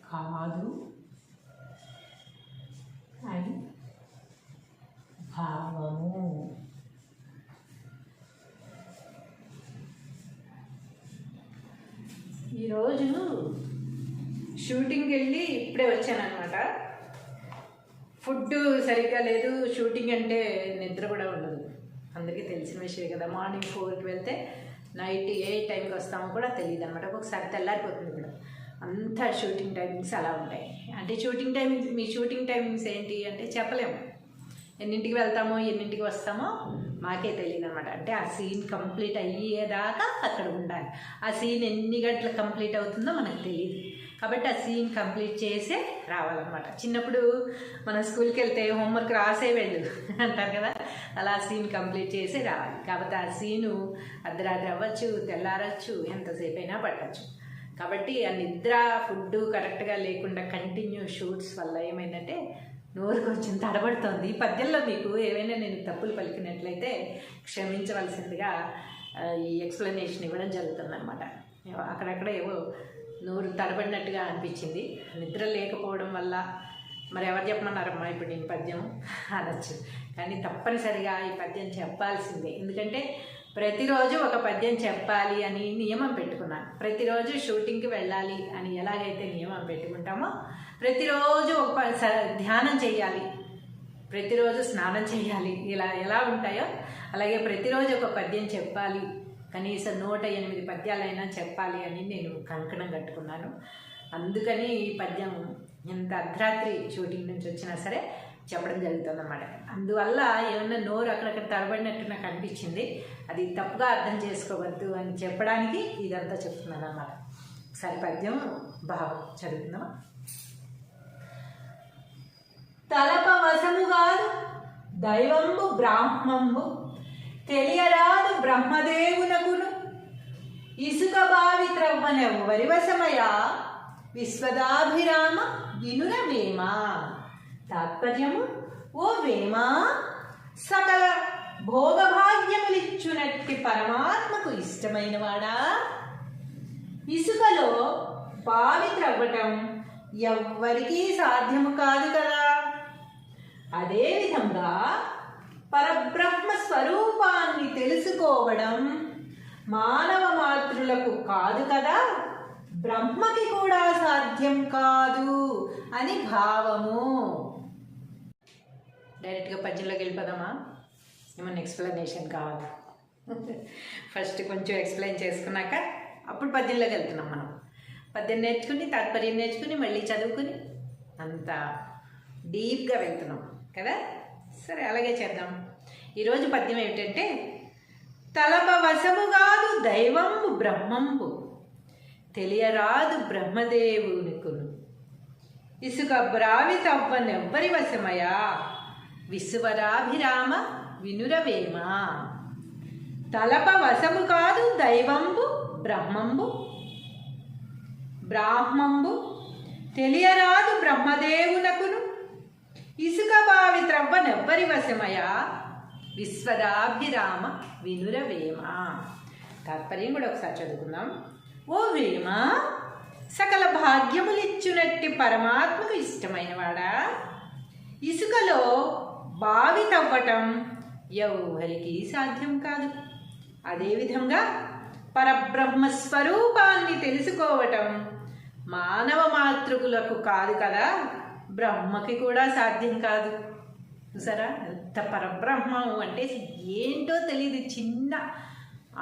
కాదు అని భావము. ఈరోజు షూటింగ్కి వెళ్ళి ఇప్పుడే వచ్చానమాట. ఫుడ్ సరిగ్గా లేదు, షూటింగ్ అంటే నిద్ర కూడా ఉండదు, అందరికీ తెలిసిన విషయం కదా. మార్నింగ్ 4కి వెళ్తే నైట్ ఏ టైంకి వస్తామో కూడా తెలియదు అనమాట. ఒక్కొక్కసారి తెల్లారిపోతుంది కూడా. అంతా షూటింగ్ టైమింగ్స్ అలా ఉంటాయి. అంటే షూటింగ్ టైమింగ్స్, మీ షూటింగ్ టైమింగ్స్ ఏంటి అంటే చెప్పలేము. ఎన్నింటికి వెళ్తామో ఎన్నింటికి వస్తామో మాకే తెలియదు అనమాట. అంటే ఆ సీన్ కంప్లీట్ అయ్యేదాకా అక్కడ ఉండాలి. ఆ సీన్ ఎన్ని గంటలకు కంప్లీట్ అవుతుందో మనకు తెలియదు. కాబట్టి ఆ సీన్ కంప్లీట్ చేసే రావాలన్నమాట. చిన్నప్పుడు మన స్కూల్కి వెళ్తే హోంవర్క్ రాసే వెళ్ళు అంటారు కదా, అలా సీన్ కంప్లీట్ చేసే రావాలి. కాబట్టి ఆ సీను అర్ధరాత్రి అవ్వచ్చు, తెల్లారచ్చు, ఎంతసేపు అయినా పట్టచ్చు. కాబట్టి ఆ నిద్ర, ఫుడ్ కరెక్ట్గా లేకుండా కంటిన్యూ షూట్స్ వల్ల ఏమైందంటే నోరు కొంచెం తడబడుతోంది. ఈ పద్యంలో మీకు ఏవైనా నేను తప్పులు పలికినట్లయితే క్షమించవలసిందిగా ఈ ఎక్స్ప్లెనేషన్ ఇవ్వడం జరుగుతుందన్నమాట. అక్కడక్కడ ఏవో నోరు తడబడినట్టుగా అనిపించింది. నిద్ర లేకపోవడం వల్ల మరి ఎవరు చెప్పమన్నారమ్మా ఇప్పుడు నేను పద్యం అనొచ్చు. కానీ తప్పనిసరిగా ఈ పద్యం చెప్పాల్సిందే. ఎందుకంటే ప్రతిరోజు ఒక పద్యం చెప్పాలి అని నియమం పెట్టుకున్నాను. ప్రతిరోజు షూటింగ్కి వెళ్ళాలి అని ఎలాగైతే నియమం పెట్టుకుంటామో, ప్రతిరోజు ఒక ధ్యానం చేయాలి, ప్రతిరోజు స్నానం చేయాలి, ఇలా ఎలా ఉంటాయో అలాగే ప్రతిరోజు ఒక పద్యం చెప్పాలి, కనీసం 108 పద్యాలైనా చెప్పాలి అని నేను కంకణం కట్టుకున్నాను. అందుకని ఈ పద్యం ఎంత అర్ధరాత్రి షూటింగ్ నుంచి వచ్చినా సరే చెప్పడం జరుగుతుందన్నమాట. అందువల్ల ఏమన్నా నోరు అక్కడక్కడ తడబడినట్టు నాకు అనిపించింది. అది తప్పుగా అర్థం చేసుకోవద్దు అని చెప్పడానికి ఇదంతా చెప్తున్నాను అన్నమాట. ఒకసారి పద్యం భావం చదువుకుందామా. తలప వశము కాదు దైవంబు బ్రాహ్మంబు, తెలియరాదు బ్రహ్మదేవునకును, ఇసుక బావి త్రవ్వనెవ్వరి వశమయా, విశ్వదాభిరామ వినుర వేమ. తాత్పర్యము, ఓ వేమ, సకల భోగభాగ్యములిచ్చునట్టి పరమాత్మకు ఇష్టమైన వాడా, ఇసుకలో బావి త్రవ్వటం ఎవ్వరికీ సాధ్యము కాదు కదా. అదేవిధంగా పరబ్రహ్మ స్వరూపాన్ని తెలుసుకోవడం మానవ మాతృలకు కాదు కదా, బ్రహ్మకి కూడా సాధ్యం కాదు అని భావము. డైరెక్ట్గా పద్యంలోకి వెళ్ళిపోదామా? ఏమన్నా ఎక్స్ప్లెనేషన్ కావాలి? ఫస్ట్ కొంచెం ఎక్స్ప్లెయిన్ చేసుకున్నాక అప్పుడు పద్యంలోకి వెళ్తున్నాం. మనం పద్యం నేర్చుకుని, తాత్పర్యం నేర్చుకుని, మళ్ళీ చదువుకుని అంత డీప్గా వెళ్తున్నాం కదా. సరే, అలాగే చేద్దాం. ఈరోజు పద్యం ఏమిటంటే, తలప వశము కాదు దైవంబు బ్రహ్మంబు, తెలియరాదు బ్రహ్మదేవునికును, ఇసుక బ్రావి తవ్వనెవ్వరి వశమయా, విశ్వరాభిరామ వినురవేమ. తలప వశము కాదు దైవంబు బ్రహ్మంబు, బ్రాహ్మంబు తెలియరాదు బ్రహ్మదేవునకును, ఇసుక బావి త్రవ్వనెవ్వరి వశమయా, విశ్వదాభిరామ వినురవేమ. తాత్పర్యం కూడా ఒకసారి చదువుకుందాం. ఓ వేమ, సకల భాగ్యములిచ్చునట్టి పరమాత్మకు ఇష్టమైన వాడా, ఇసుకలో బావి తవ్వటం ఎవ్వరికీ సాధ్యం కాదు. అదేవిధంగా పరబ్రహ్మ స్వరూపాన్ని తెలుసుకోవటం మానవ మాతృకులకు కాదు కదా, బ్రహ్మకి కూడా సాధ్యం కాదు. చూసారా ఎంత పరబ్రహ్మం అంటే ఏంటో తెలియదు. చిన్న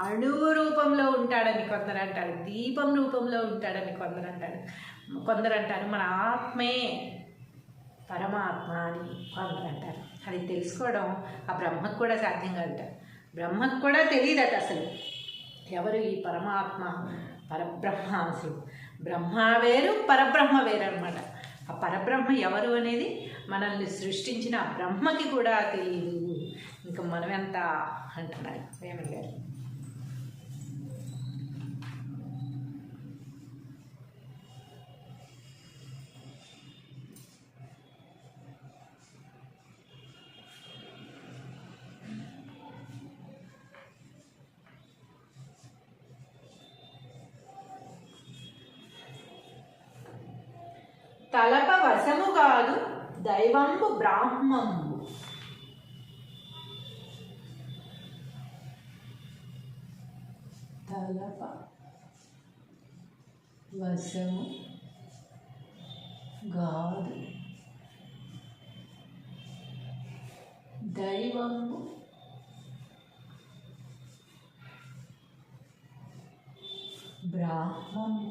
అణువు రూపంలో ఉంటాడని కొందరు అంటారు, దీపం రూపంలో ఉంటాడని కొందరు అంటారు, మన ఆత్మే పరమాత్మ అని కొందరు అంటారు. అది తెలుసుకోవడం ఆ బ్రహ్మకు కూడా సాధ్యం కాదట. బ్రహ్మకు కూడా తెలియదట అసలు ఎవరు ఈ పరమాత్మ, పరబ్రహ్మ. అసలు బ్రహ్మ వేరు, పరబ్రహ్మ వేరు అనమాట. ఆ పరబ్రహ్మ ఎవరు అనేది మనల్ని సృష్టించిన బ్రహ్మకి కూడా తెలియదు. ఇంకా మనం ఎంత అంటున్నారు వేమన్ గారు. తలప వశము కాదు దైవంబు బ్రాహ్మంబు, తలప వశము కాదు దైవంబు బ్రాహ్మము.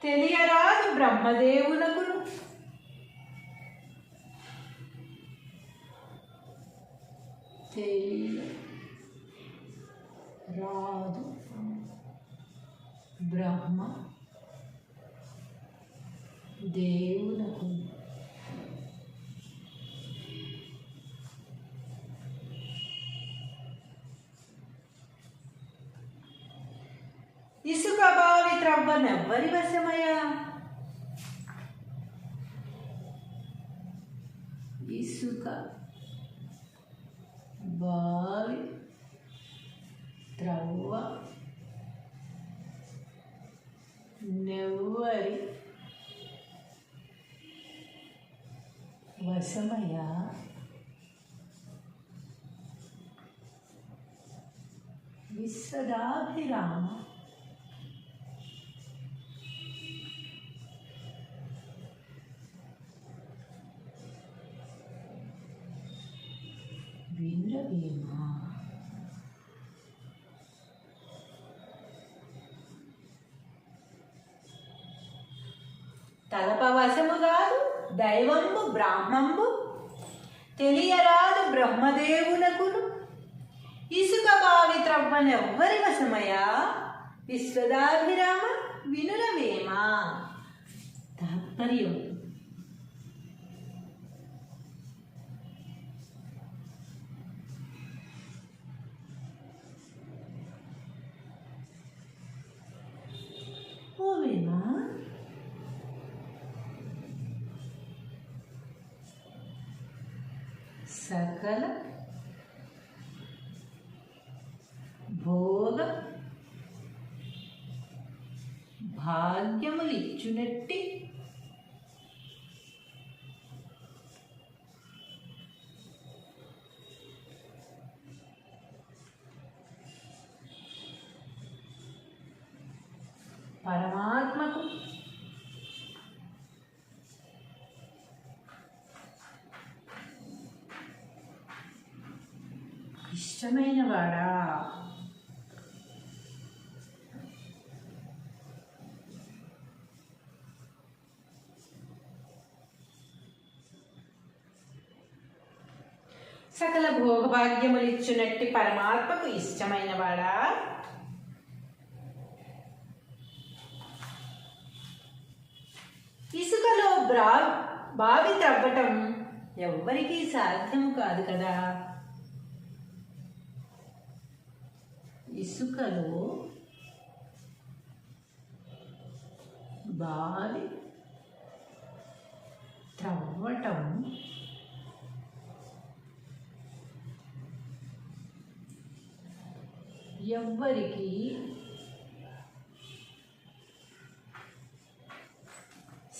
తెలియరాదు బ్రహ్మదేవునకును తెలియరాదు బ్రహ్మ దేవునకు ఇసుక బావి త్రవ్వనెవ్వరి వశమయ్యా? ఇసుక బావి త్రవ్వ నెవ్వరి వశమయ్యా? విశ్వదాభిరామ వినురవేమా. తలప వశము కాదు దైవంబు బ్రాహ్మంబు, తెలియరాదు బ్రహ్మదేవునకును ఇసుక బావి త్రవ్వనెవ్వరి వశమయ్యా? విశ్వదాభిరామ వినురవేమా. తాత్పర్యం: ఓవేమా, సకల భోగ భాగ్యములిచ్చునట్టి పరమాత్మకు ఇష్టమైన వాడా. సకల భోగభాగ్యములిచ్చునట్టి పరమాత్మకు ఇష్టమైన వాడా. ఇసుకలో బావి త్రవ్వటం ఎవ్వరికీ సాధ్యము కాదు కదా. ఇసుకలో బావి త్రవ్వటం ఎవ్వరికి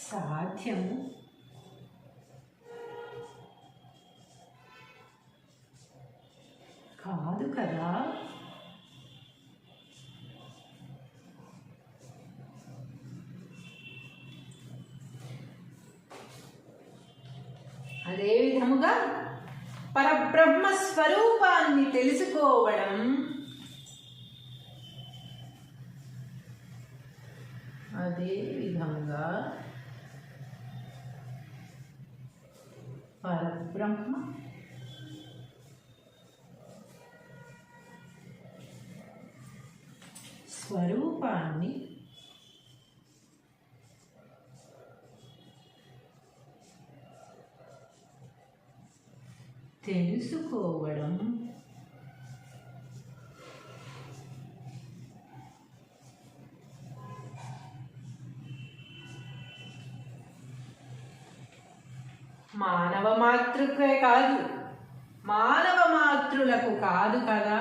సాధ్యము కాదు కదా. అదే విధముగా పరబ్రహ్మ స్వరూపాన్ని తెలుసుకోవడం అదే విధంగా పరబ్రహ్మ స్వరూపాన్ని తెలుసుకోవడం మానవ మాతృకే కాదు, మానవ మాతృలకు కాదు కదా.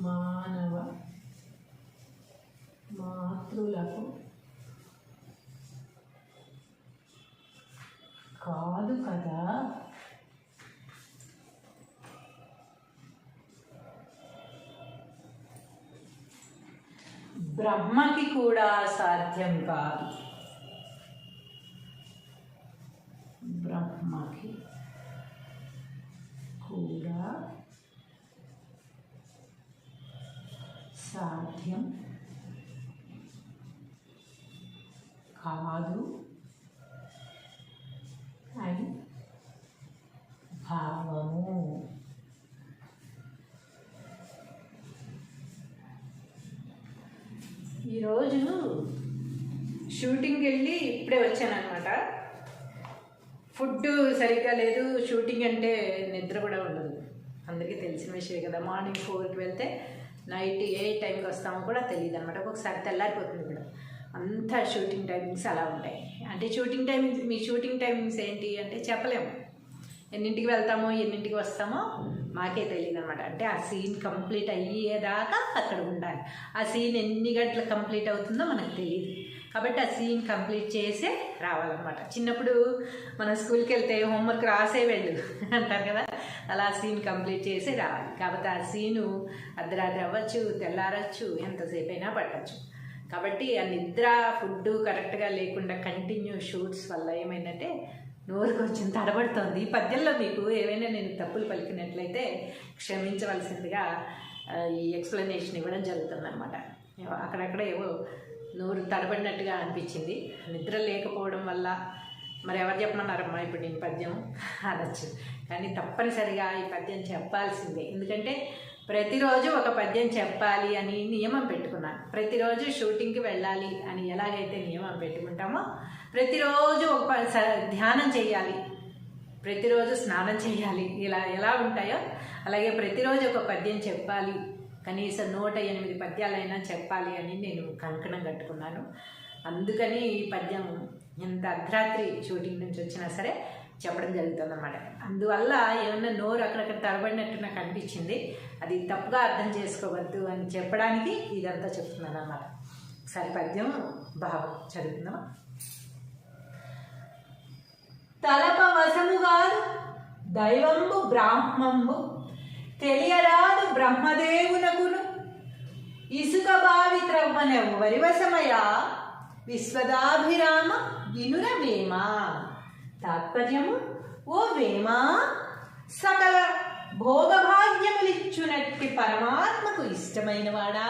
మానవ మాతృలకు కాదు కదా. బ్రహ్మకి కూడా సాధ్యం కాదు. బ్రహ్మకి కూడా సాధ్యం కాదు అని భావము. ఈరోజు షూటింగ్కి వెళ్ళి ఇప్పుడే వచ్చానమాట. ఫుడ్ సరిగ్గా లేదు. షూటింగ్ అంటే నిద్ర కూడా ఉండదు, అందరికీ తెలిసిన విషయం కదా. మార్నింగ్ 4కి వెళ్తే నైట్ ఏ టైంకి వస్తామో కూడా తెలియదు అనమాట. ఒక్కొక్కసారి తెల్లారిపోతుంది కూడా. అంతా షూటింగ్ టైమింగ్స్ అలా ఉంటాయి. అంటే షూటింగ్ టైమింగ్స్, మీ షూటింగ్ టైమింగ్స్ ఏంటి అంటే చెప్పలేము. ఎన్నింటికి వెళ్తామో ఎన్నింటికి వస్తామో మాకే తెలియదు అనమాట. అంటే ఆ సీన్ కంప్లీట్ అయ్యేదాకా అక్కడ ఉండాలి. ఆ సీన్ ఎన్ని గంటలు కంప్లీట్ అవుతుందో మనకు తెలియదు. కాబట్టి ఆ సీన్ కంప్లీట్ చేసే రావాలన్నమాట. చిన్నప్పుడు మన స్కూల్కి వెళ్తే హోంవర్క్ రాసే వెళ్ళు అంటారు కదా, అలా సీన్ కంప్లీట్ చేసే రావాలి. కాబట్టి ఆ సీను అర్ధరాత్రి అవ్వచ్చు, తెల్లారచ్చు, ఎంతసేపు అయినా పట్టచ్చు. కాబట్టి ఆ నిద్ర, ఫుడ్ కరెక్ట్గా లేకుండా కంటిన్యూ షూట్స్ వల్ల ఏమైందంటే నోరు కొంచెం తడబడుతోంది. ఈ పద్యంలో మీకు ఏవైనా నేను తప్పులు పలికినట్లయితే క్షమించవలసిందిగా ఈ ఎక్స్ప్లెనేషన్ ఇవ్వడం జరుగుతుందన్నమాట. అక్కడక్కడ ఏవో నోరు తడబడినట్టుగా అనిపించింది. నిద్ర లేకపోవడం వల్ల మరి ఎవరు చెప్పమన్నారమ్మా ఇప్పుడు నేను పద్యం అనొచ్చు. కానీ తప్పనిసరిగా ఈ పద్యం చెప్పాల్సిందే. ఎందుకంటే ప్రతిరోజు ఒక పద్యం చెప్పాలి అని నియమం పెట్టుకున్నాను. ప్రతిరోజు షూటింగ్కి వెళ్ళాలి అని ఎలాగైతే నియమం పెట్టుకుంటామో, ప్రతిరోజు ఒక ధ్యానం చేయాలి, ప్రతిరోజు స్నానం చేయాలి, ఇలా ఎలా ఉంటాయో అలాగే ప్రతిరోజు ఒక పద్యం చెప్పాలి, కనీసం 108 పద్యాలైనా చెప్పాలి అని నేను కంకణం కట్టుకున్నాను. అందుకని ఈ పద్యం ఎంత అర్ధరాత్రి షూటింగ్ నుంచి వచ్చినా సరే చెప్పడం జరుగుతుంది అన్నమాట. అందువల్ల ఏమన్నా నోరు అక్కడక్కడ తడబడినట్టు నాకు అనిపించింది. అది తప్పుగా అర్థం చేసుకోవద్దు అని చెప్పడానికి ఇదంతా చెప్తున్నాను అన్నమాట. ఒకసారి పద్యం భావం చదువుకుందామా. తలప వశముగాదు దైవంబు బ్రాహ్మంబు, తెలియరాదు బ్రహ్మదేవునకును, ఇసుక బావి త్రవ్వనెవ్వరి వశమయా, విశ్వదాభిరామ వినుర వేమ. తాత్పర్యము, ఓ వేమ, సకల భోగభాగ్యములిచ్చునట్టి పరమాత్మకు ఇష్టమైన వాడా,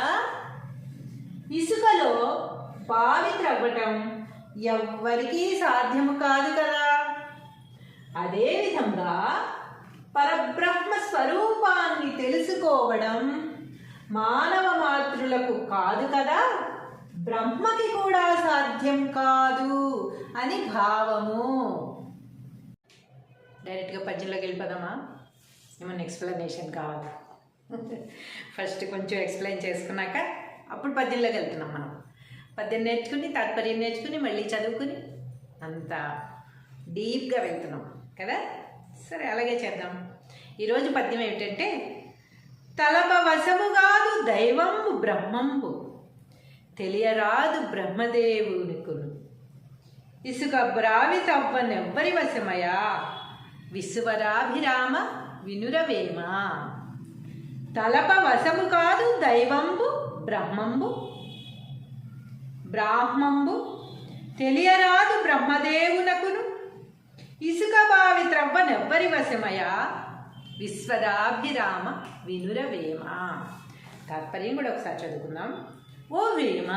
ఇసుకలో బావి త్రవ్వటం ఎవ్వరికీ సాధ్యము కాదు కదా. అదేవిధంగా పరబ్రహ్మ స్వరూపాన్ని తెలుసుకోవడం మానవ మాతృలకు కాదు కదా, బ్రహ్మకి కూడా సాధ్యం కాదు అని భావము. డైరెక్ట్గా పద్యంలోకి వెళ్ళిపోదామా? ఏమన్నా ఎక్స్ప్లెనేషన్ కావాలి? ఫస్ట్ కొంచెం ఎక్స్ప్లెయిన్ చేసుకున్నాక అప్పుడు పద్యంలోకి వెళ్తున్నాం. మనం పద్యం నేర్చుకుని, తాత్పర్యం నేర్చుకుని, మళ్ళీ చదువుకుని అంత డీప్గా వెళ్తున్నాం కదా. సరే, అలాగే చేద్దాం. ఈరోజు పద్యం ఏమిటంటే, తలప వశము కాదు దైవంబు బ్రహ్మంబు, తెలియరాదు బ్రహ్మదేవునికును, ఇసుక బ్రావి తవ్వనెవ్వరి వశమయా, విశ్వరాభిరామ వినురవేమ. తలప వశము కాదు దైవంబు బ్రాహ్మంబు, తెలియరాదు బ్రహ్మదేవునకును, ఇసుక బావి త్రవ్వనెవ్వరి వశమయా, విశ్వదాభిరామ వినురవేమ. తాత్పర్యం కూడా ఒకసారి చదువుకుందాం. ఓ వేమ,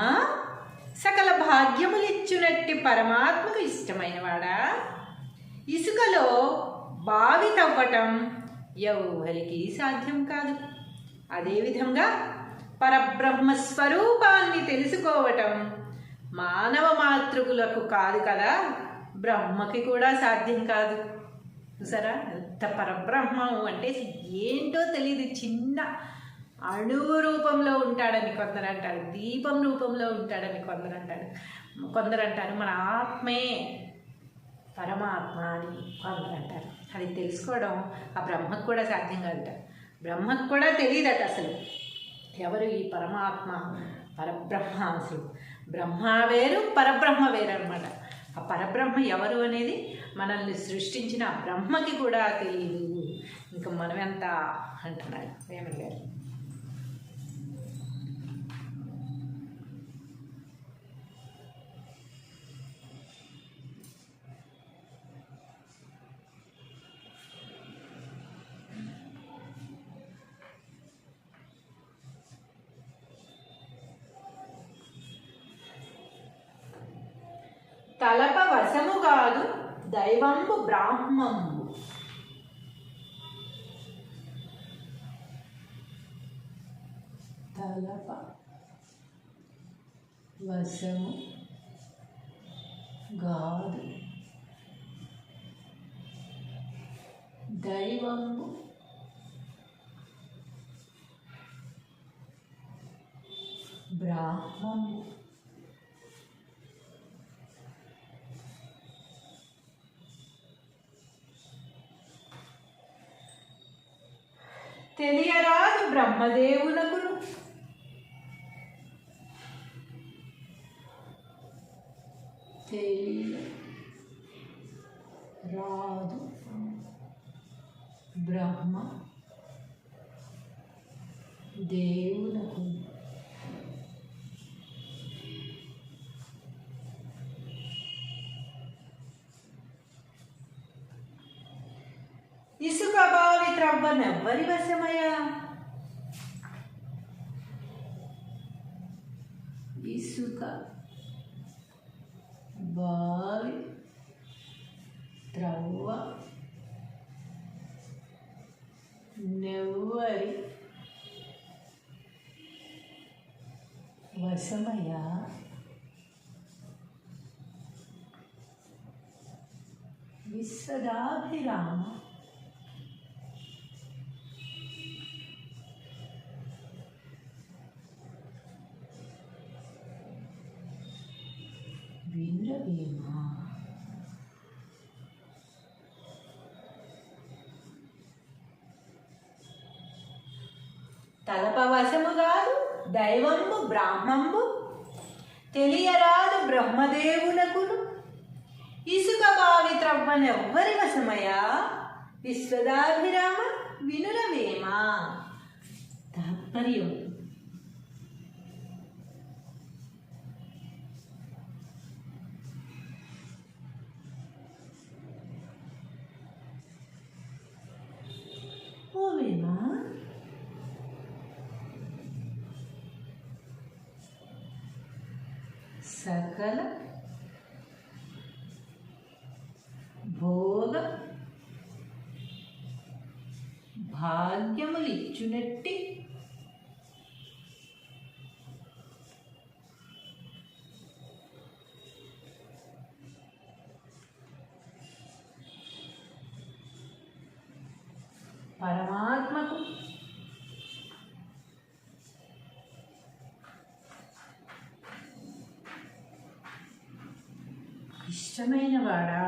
సకల భాగ్యములిచ్చునట్టి పరమాత్మకు ఇష్టమైన వాడా, ఇసుకలో బావి తవ్వటం ఎవ్వరికీ సాధ్యం కాదు. అదేవిధంగా పరబ్రహ్మ స్వరూపాన్ని తెలుసుకోవటం మానవ మాతృకులకు కాదు కదా, బ్రహ్మకి కూడా సాధ్యం కాదు. చూసారా ఎంత పరబ్రహ్మం అంటే ఏంటో తెలియదు. చిన్న అణువు రూపంలో ఉంటాడని కొందరు అంటారు, దీపం రూపంలో ఉంటాడని కొందరు అంటారు, మన ఆత్మే పరమాత్మ అని కొందరు అంటారు. అది తెలుసుకోవడం ఆ బ్రహ్మకు కూడా సాధ్యం కాదట. బ్రహ్మకు కూడా తెలియదట అసలు ఎవరు ఈ పరమాత్మ, పరబ్రహ్మ. అసలు బ్రహ్మ వేరు, పరబ్రహ్మ వేరు అనమాట. ఆ పరబ్రహ్మ ఎవరు అనేది మనల్ని సృష్టించిన బ్రహ్మకి కూడా తెలియదు. ఇంకా మనం ఎంత అంటున్నాడు వేమన్ గారు. తలప వశము కాదు దైవంబు బ్రాహ్మంబు. తలప వశము గాదు దైవంబు బ్రాహ్మంబు. తెలియరాదు బ్రహ్మదేవునకును తెలియరాదు బ్రహ్మ దేవునకు ఇసుక బావి త్రవ్వనెవ్వరి వశమయ్యా. ఇసుక బావి త్రవ్వ నెవ్వరి వశమయ్యా. విశ్వదాభిరామ వినురవేమా. తలప వశము కాదు దైవంబు బ్రాహ్మంబు. తెలియరాదు బ్రహ్మదేవునకును ఇసుక బావి త్రవ్వనెవ్వరి వశమయ్యా. విశ్వదాభిరామ వినురవేమా. తాత్పర్యం ఓవేమా సకల భోగ భాగ్యములిచ్చునట్టి పరమాత్మకు ఇష్టమైన వాడా.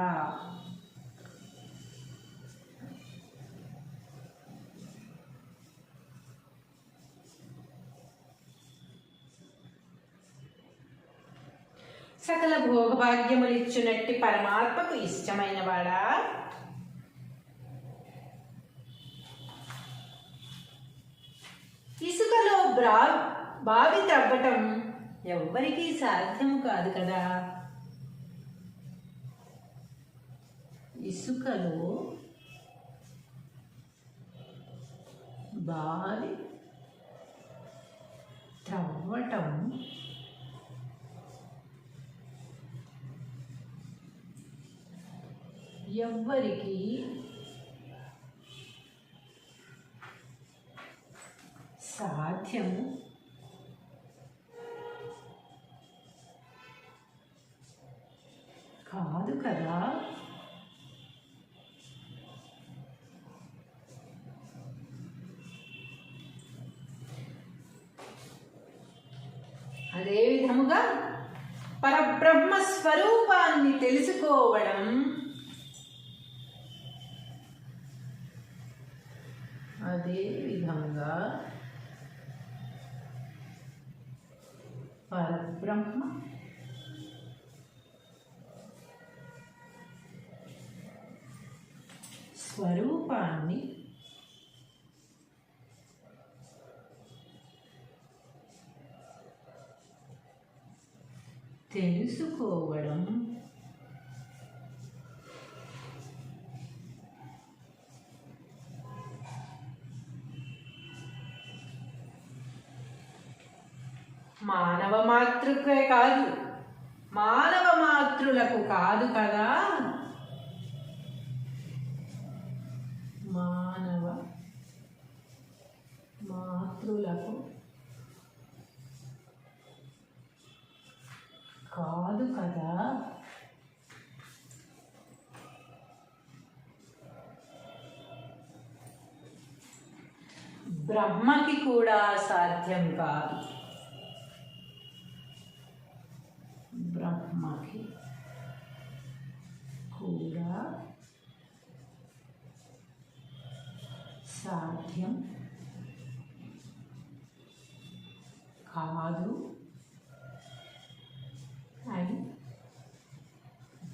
సకల భోగభాగ్యములిచ్చునట్టి పరమాత్మకు ఇష్టమైన వాడా. ఇసుకలో బావి త్రవ్వటం ఎవ్వరికీ సాధ్యము కాదు కదా. ఇసుకలో బావి త్రవ్వటం ఎవ్వరికి సాధ్యము కాదు కదా. అదే విధముగా పరబ్రహ్మ స్వరూపాన్ని తెలుసుకోవడం అదే విధంగా పరబ్రహ్మ స్వరూపాన్ని తెలుసుకోవడం మానవ మాతృకే కాదు, మానవ మాతృలకు కాదు కదా, మానవ మాతృలకు కాదు కదా, బ్రహ్మకి కూడా సాధ్యం కాదు. బ్రహ్మకి కూడా సాధ్యం కాదు అని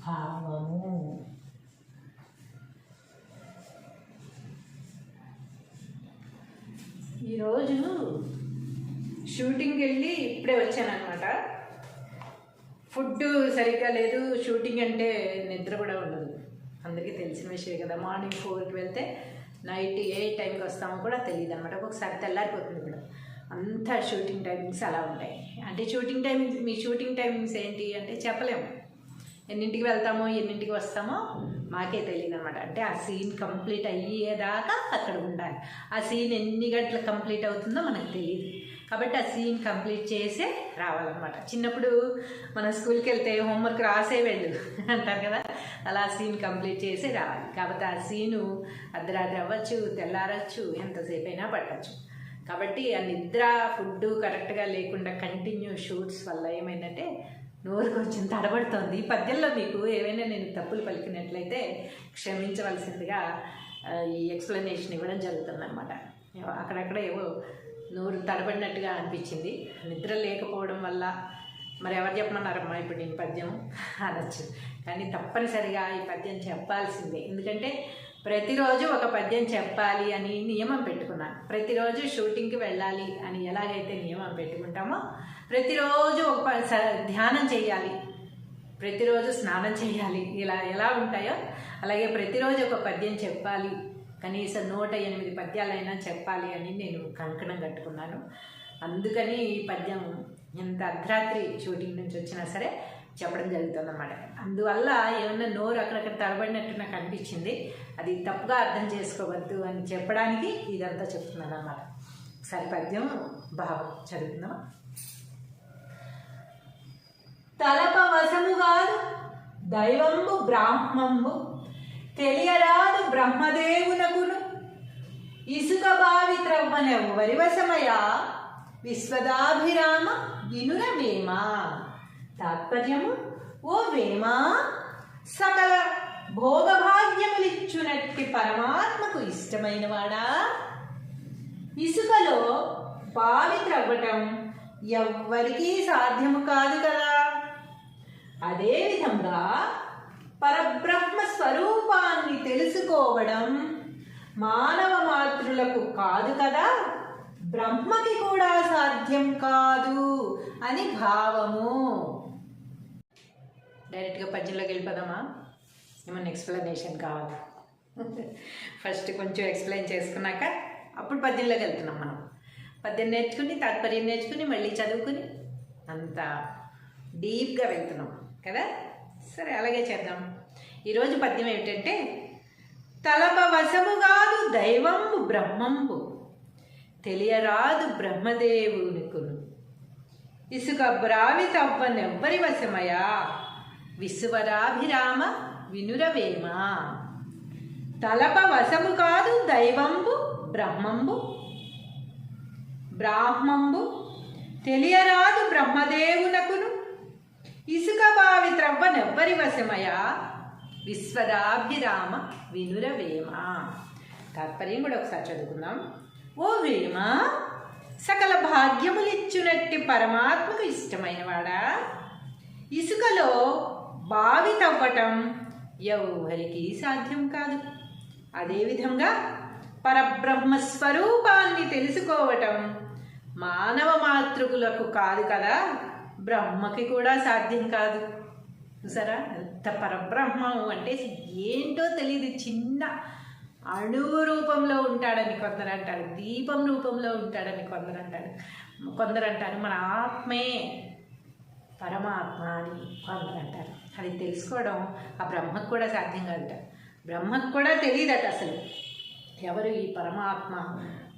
భావము. ఈరోజు షూటింగ్కి వెళ్ళి ఇప్పుడే వచ్చానమాట. ఫుడ్ సరిగ్గా లేదు, షూటింగ్ అంటే నిద్ర కూడా ఉండదు, అందరికీ తెలిసిన విషయం కదా. మార్నింగ్ 4కి వెళ్తే నైట్ ఏ టైంకి వస్తామో కూడా తెలియదు అనమాట. ఒకసారి తెల్లారిపోతుంది కూడా. అంతా షూటింగ్ టైమింగ్స్ అలా ఉంటాయి. అంటే షూటింగ్ టైమింగ్స్, మీ షూటింగ్ టైమింగ్స్ ఏంటి అంటే చెప్పలేము. ఎన్నింటికి వెళ్తామో ఎన్నింటికి వస్తామో మాకే తెలియదు అనమాట. అంటే ఆ సీన్ కంప్లీట్ అయ్యేదాకా అక్కడ ఉండాలి. ఆ సీన్ ఎన్ని గంటలు కంప్లీట్ అవుతుందో మనకు తెలియదు. కాబట్టి ఆ సీన్ కంప్లీట్ చేసే రావాలన్నమాట. చిన్నప్పుడు మన స్కూల్కి వెళ్తే హోంవర్క్ రాసే వెళ్ళు అంటారు కదా, అలా సీన్ కంప్లీట్ చేసే రావాలి. కాబట్టి ఆ సీను అర్ధరాత్రి అవ్వచ్చు, తెల్లారచ్చు, ఎంతసేపు అయినా పట్టచ్చు. కాబట్టి ఆ నిద్ర, ఫుడ్ కరెక్ట్గా లేకుండా కంటిన్యూ షూట్స్ వల్ల ఏమైందంటే నోరు కొంచెం తడబడుతోంది. ఈ పద్యంలో మీకు ఏవైనా నేను తప్పులు పలికినట్లయితే క్షమించవలసిందిగా ఈ ఎక్స్ప్లెనేషన్ ఇవ్వడం జరుగుతుంది అనమాట. అక్కడక్కడ ఏవో నోరు తడబడినట్టుగా అనిపించింది. నిద్ర లేకపోవడం వల్ల మరి ఎవరు చెప్పమన్నారమ్మా ఇప్పుడు నేను పద్యం అనొచ్చు. కానీ తప్పనిసరిగా ఈ పద్యం చెప్పాల్సిందే. ఎందుకంటే ప్రతిరోజు ఒక పద్యం చెప్పాలి అని నియమం పెట్టుకున్నాను. ప్రతిరోజు షూటింగ్కి వెళ్ళాలి అని ఎలాగైతే నియమం పెట్టుకుంటామో, ప్రతిరోజు ఒక ధ్యానం చేయాలి, ప్రతిరోజు స్నానం చేయాలి, ఇలా ఎలా ఉంటాయో అలాగే ప్రతిరోజు ఒక పద్యం చెప్పాలి, కనీసం 108 పద్యాలైనా చెప్పాలి అని నేను కంకణం కట్టుకున్నాను. అందుకని ఈ పద్యం ఎంత అర్ధరాత్రి షూటింగ్ నుంచి వచ్చినా సరే చెప్పడం జరుగుతుంది అన్నమాట. అందువల్ల ఏమన్నా నోరు అక్కడక్కడ తడబడినట్టు నాకు అనిపించింది. అది తప్పుగా అర్థం చేసుకోవద్దు అని చెప్పడానికి ఇదంతా చెప్తున్నాను అన్నమాట. ఒకసారి పద్యం భావం చదువుకుందాం. తలప వశము కాదు దైవంబు బ్రాహ్మంబు, తెలియరాదు బ్రహ్మదేవునకును, ఇసుక బావి త్రవ్వనెవ్వరి వశమయా, విశ్వదాభిరామ వినురవేమ. తాత్పర్యము: ఓ వేమ, సకల భోగభాగ్యములిచ్చునట్టి పరమాత్మకు ఇష్టమైన వాడా, ఇసుకలో బావి త్రవ్వటం ఎవ్వరికీ సాధ్యము కాదు కదా. అదేవిధంగా పరబ్రహ్మ స్వరూపాన్ని తెలుసుకోవడం మానవ మాతృలకు కాదు కదా, బ్రహ్మకి కూడా సాధ్యం కాదు అని భావము. డైరెక్ట్గా పద్యంలోకి వెళ్ళిపోదామా? ఏమన్నా ఎక్స్ప్లెనేషన్ కావాలి? ఫస్ట్ కొంచెం ఎక్స్ప్లెయిన్ చేసుకున్నాక అప్పుడు పద్యంలోకి వెళ్తున్నాం. మనం పద్యం నేర్చుకుని, తాత్పర్యం నేర్చుకుని, మళ్ళీ చదువుకుని అంత డీప్గా వెళ్తున్నాం కదా. సరే, అలాగే చేద్దాం. ఈరోజు పద్యం ఏమిటంటే, తలప వశము కాదు దైవంబు బ్రహ్మంబు, తెలియరాదు బ్రహ్మదేవునికును, ఇసుక బ్రావి తవ్వనెవ్వరి వశమయా, విశ్వరాభిరామ వినురవేమ. తలప వశము కాదు దైవంబు బ్రహ్మంబు, బ్రాహ్మంబు తెలియరాదు బ్రహ్మదేవునకును, ఇసుక బావి త్రవ్వనెవ్వరి వశమయా, విశ్వదాభిరామ వినురవేమ. తాత్పర్యం కూడా ఒకసారి చదువుకుందాం. ఓ వేమ, సకల భాగ్యములిచ్చునట్టి పరమాత్మకు ఇష్టమైన వాడా, ఇసుకలో బావి తవ్వటం ఎవరికి సాధ్యం కాదు. అదేవిధంగా పరబ్రహ్మస్వరూపాన్ని తెలుసుకోవటం మానవ మాతృకులకు కాదు కదా, బ్రహ్మకి కూడా సాధ్యం కాదు. చూసారా ఎంత పరబ్రహ్మం అంటే ఏంటో తెలియదు. చిన్న అణువు రూపంలో ఉంటాడని కొందరు అంటారు, దీపం రూపంలో ఉంటాడని కొందరు అంటారు, మన ఆత్మే పరమాత్మ అని కొందరు అంటారు. అది తెలుసుకోవడం ఆ బ్రహ్మకు కూడా సాధ్యం కాదట. బ్రహ్మకు కూడా తెలియదట అసలు ఎవరు ఈ పరమాత్మ,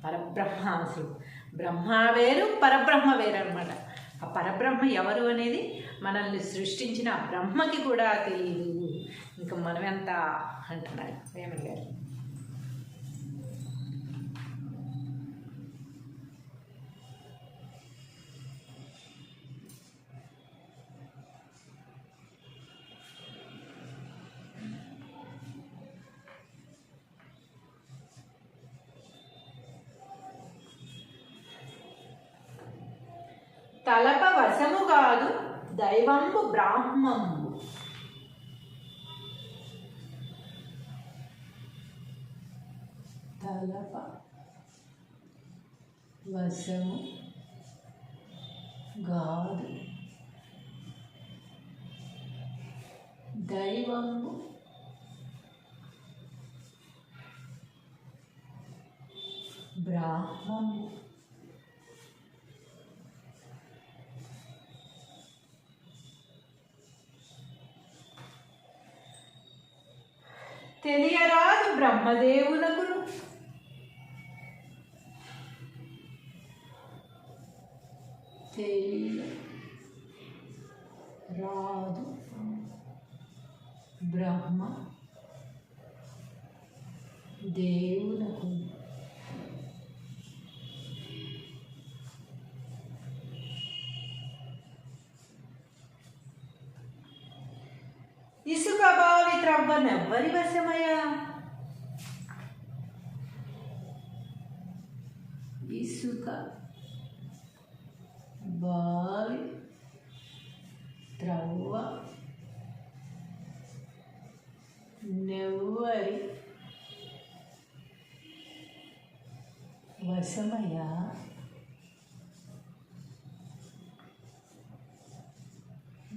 పరబ్రహ్మ. అసలు బ్రహ్మ వేరు, పరబ్రహ్మ వేరు అనమాట. ఆ పరబ్రహ్మ ఎవరు అనేది మనల్ని సృష్టించిన ఆ బ్రహ్మకి కూడా తెలియదు. ఇంకా మనం ఎంత అంటున్నారు వేమన గారు. తలప వశము కాదు దైవంబు బ్రాహ్మంబు. తలప వశము కాదు దైవంబు బ్రాహ్మంబు. తెలియరాదు బ్రహ్మదేవునకును తెలియరాదు బ్రహ్మ దేవునకును. ఇసుక బావి త్రవ్వనెవ్వరి వశమయ్యా. ఇసుక బావి త్రవ్వ నెవ్వరి వశమయ్యా.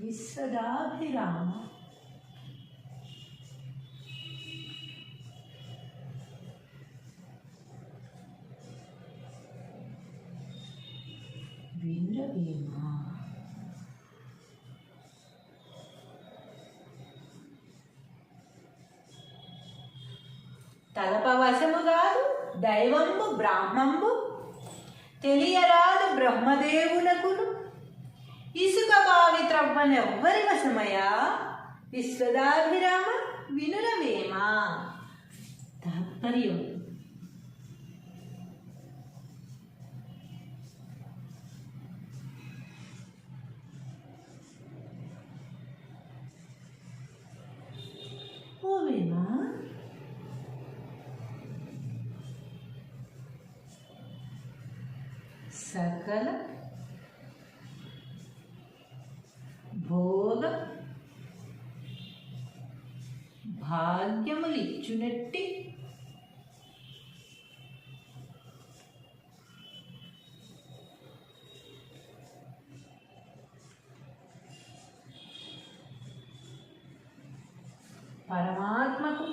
విశ్వదాభిరామ వినురవేమ. తలప వశము కాదు దైవంబు బ్రాహ్మంబు. తెలియరాదు బ్రహ్మదేవునకును ఇసుక బావి త్రవ్వనెవ్వరి వశమయ్యా. విశ్వదాభిరామ వినురవేమ. తాత్పర్యం ఓవేమా సకల భోగ భాగ్యములిచ్చునట్టి పరమాత్మకు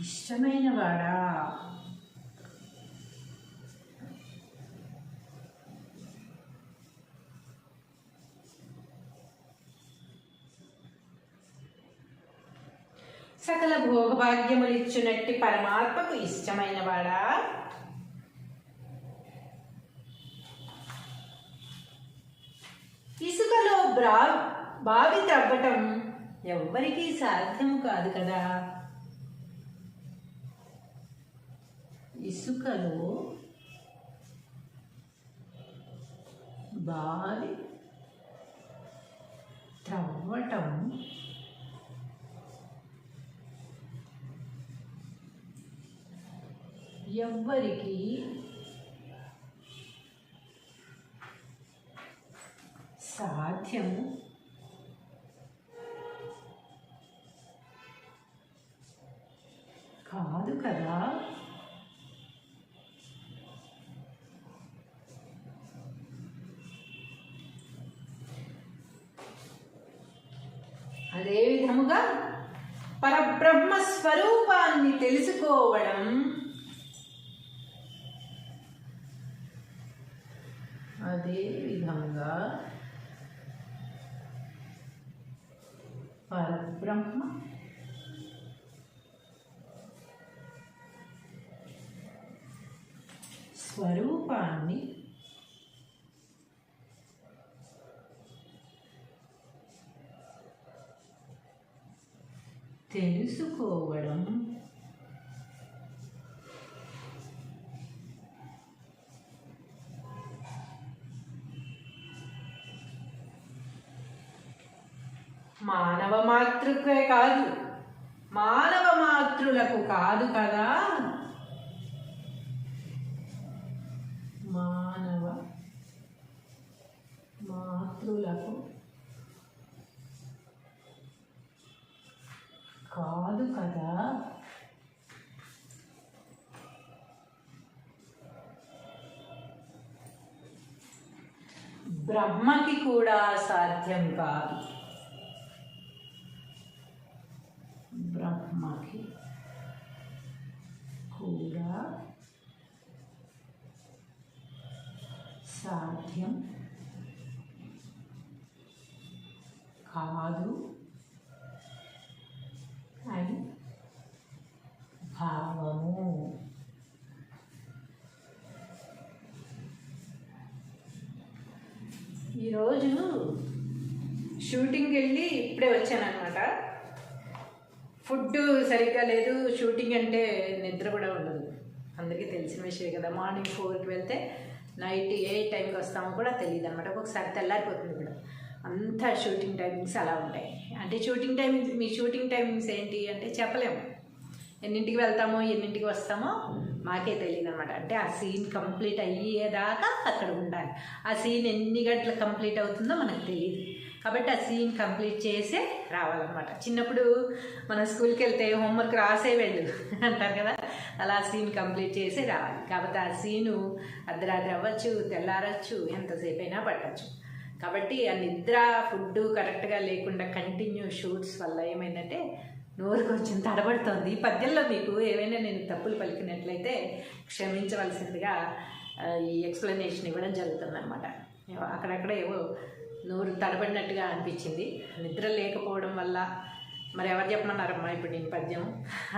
ఇష్టమైన వాడా. సకల భోగభాగ్యములిచ్చునట్టి పరమాత్మకు ఇష్టమైన వాడా. ఇసుకలో బావి త్రవ్వటం ఎవ్వరికీ సాధ్యము కాదు కదా. ఇసుకలో బావి త్రవ్వటం ఎవ్వరికి సాధ్యము కాదు కదా. అదే విధముగా పరబ్రహ్మ స్వరూపాన్ని తెలుసుకోవడం అదేవిధంగా పరబ్రహ్మ స్వరూపాన్ని తెలుసుకోవడం మానవ మాతృకే కాదు, మానవ మాతృలకు కాదు కదా, మానవ మాతృలకు కాదు కదా, బ్రహ్మకి కూడా సాధ్యం కాదు, బ్రహ్మకి కూడా సాధ్యం కాదు అని భావము. ఈరోజు షూటింగ్కి వెళ్ళి ఇప్పుడే వచ్చానమాట. ఫుడ్ సరిగ్గా లేదు, షూటింగ్ అంటే నిద్ర కూడా ఉండదు, అందరికీ తెలిసిన విషయం కదా. మార్నింగ్ 4కి వెళ్తే నైట్ ఏ టైంకి వస్తామో కూడా తెలియదు అనమాట. ఒక్కొక్కసారి తెల్లారిపోతుంది కూడా. అంతా షూటింగ్ టైమింగ్స్ అలా ఉంటాయి. అంటే షూటింగ్ టైమింగ్స్, మీ షూటింగ్ టైమింగ్స్ ఏంటి అంటే చెప్పలేము. ఎన్నింటికి వెళ్తామో ఎన్నింటికి వస్తామో మాకే తెలియదు అనమాట. అంటే ఆ సీన్ కంప్లీట్ అయ్యేదాకా అక్కడ ఉండాలి. ఆ సీన్ ఎన్ని గంటలు కంప్లీట్ అవుతుందో మనకు తెలియదు. కాబట్టి ఆ సీన్ కంప్లీట్ చేసే రావాలన్నమాట. చిన్నప్పుడు మన స్కూల్కి వెళ్తే హోంవర్క్ రాసే వెళ్ళు అంటారు కదా, అలా సీన్ కంప్లీట్ చేసే రావాలి. కాబట్టి ఆ సీను అర్ధరాత్రి అవ్వచ్చు, తెల్లారచ్చు, ఎంతసేపు అయినా పట్టచ్చు. కాబట్టి ఆ నిద్ర, ఫుడ్ కరెక్ట్గా లేకుండా కంటిన్యూ షూట్స్ వల్ల ఏమైందంటే నోరు కొంచెం తడబడుతోంది. ఈ పద్యంలో మీకు ఏవైనా నేను తప్పులు పలికినట్లయితే క్షమించవలసిందిగా ఈ ఎక్స్ప్లెనేషన్ ఇవ్వడం జరుగుతుంది అనమాట. అక్కడక్కడ ఏవో నోరు తడబడినట్టుగా అనిపించింది. నిద్ర లేకపోవడం వల్ల మరి ఎవరు చెప్పమన్నారమ్మా ఇప్పుడు నేను పద్యం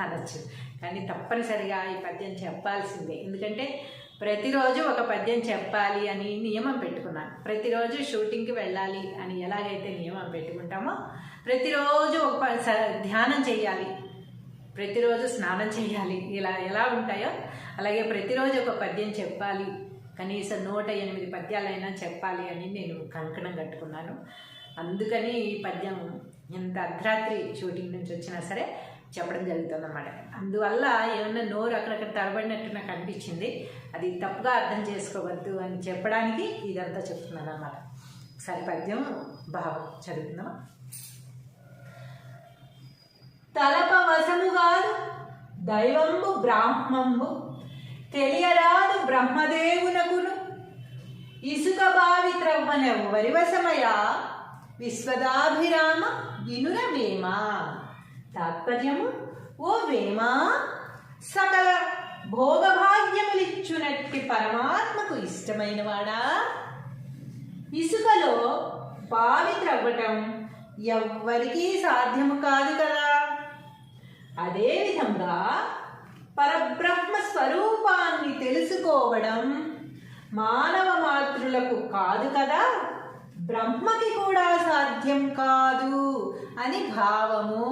అనొచ్చు. కానీ తప్పనిసరిగా ఈ పద్యం చెప్పాల్సిందే. ఎందుకంటే ప్రతిరోజు ఒక పద్యం చెప్పాలి అని నియమం పెట్టుకున్నాను. ప్రతిరోజు షూటింగ్కి వెళ్ళాలి అని ఎలాగైతే నియమం పెట్టుకుంటామో, ప్రతిరోజు ఒక ధ్యానం చేయాలి, ప్రతిరోజు స్నానం చేయాలి, ఇలా ఎలా ఉంటాయో అలాగే ప్రతిరోజు ఒక పద్యం చెప్పాలి, కనీసం 108 పద్యాలైనా చెప్పాలి అని నేను కంకణం కట్టుకున్నాను. అందుకని ఈ పద్యం ఎంత అర్ధరాత్రి షూటింగ్ నుంచి వచ్చినా సరే చెప్పడం జరుగుతుంది అన్నమాట. అందువల్ల ఏమన్నా నోరు అక్కడక్కడ తడబడినట్టు నాకు అనిపించింది. అది తప్పుగా అర్థం చేసుకోవద్దు అని చెప్పడానికి ఇదంతా చెప్తున్నాను అన్నమాట. ఒకసారి పద్యం భావం చదువుతున్నాం. తలప వశముగాదు దైవంబు బ్రాహ్మంబు తెలియరాదు బ్రహ్మదేవునకును ఇసుక బావి త్రవ్వనెవ్వరి వశమయా విశ్వదాభిరామ వినుర వేమ. తాత్పర్యము, ఓ వేమ, సకల భోగభాగ్యములిచ్చునట్టి పరమాత్మకు ఇష్టమైన వాడా, ఇసుకలో బావి త్రవ్వటం ఎవ్వరికీ సాధ్యము కాదు కదా. అదేవిధంగా పరబ్రహ్మ స్వరూపాన్ని తెలుసుకోవడం మానవ మాతృలకు కాదు కదా, బ్రహ్మకి కూడా సాధ్యం కాదు అని భావము.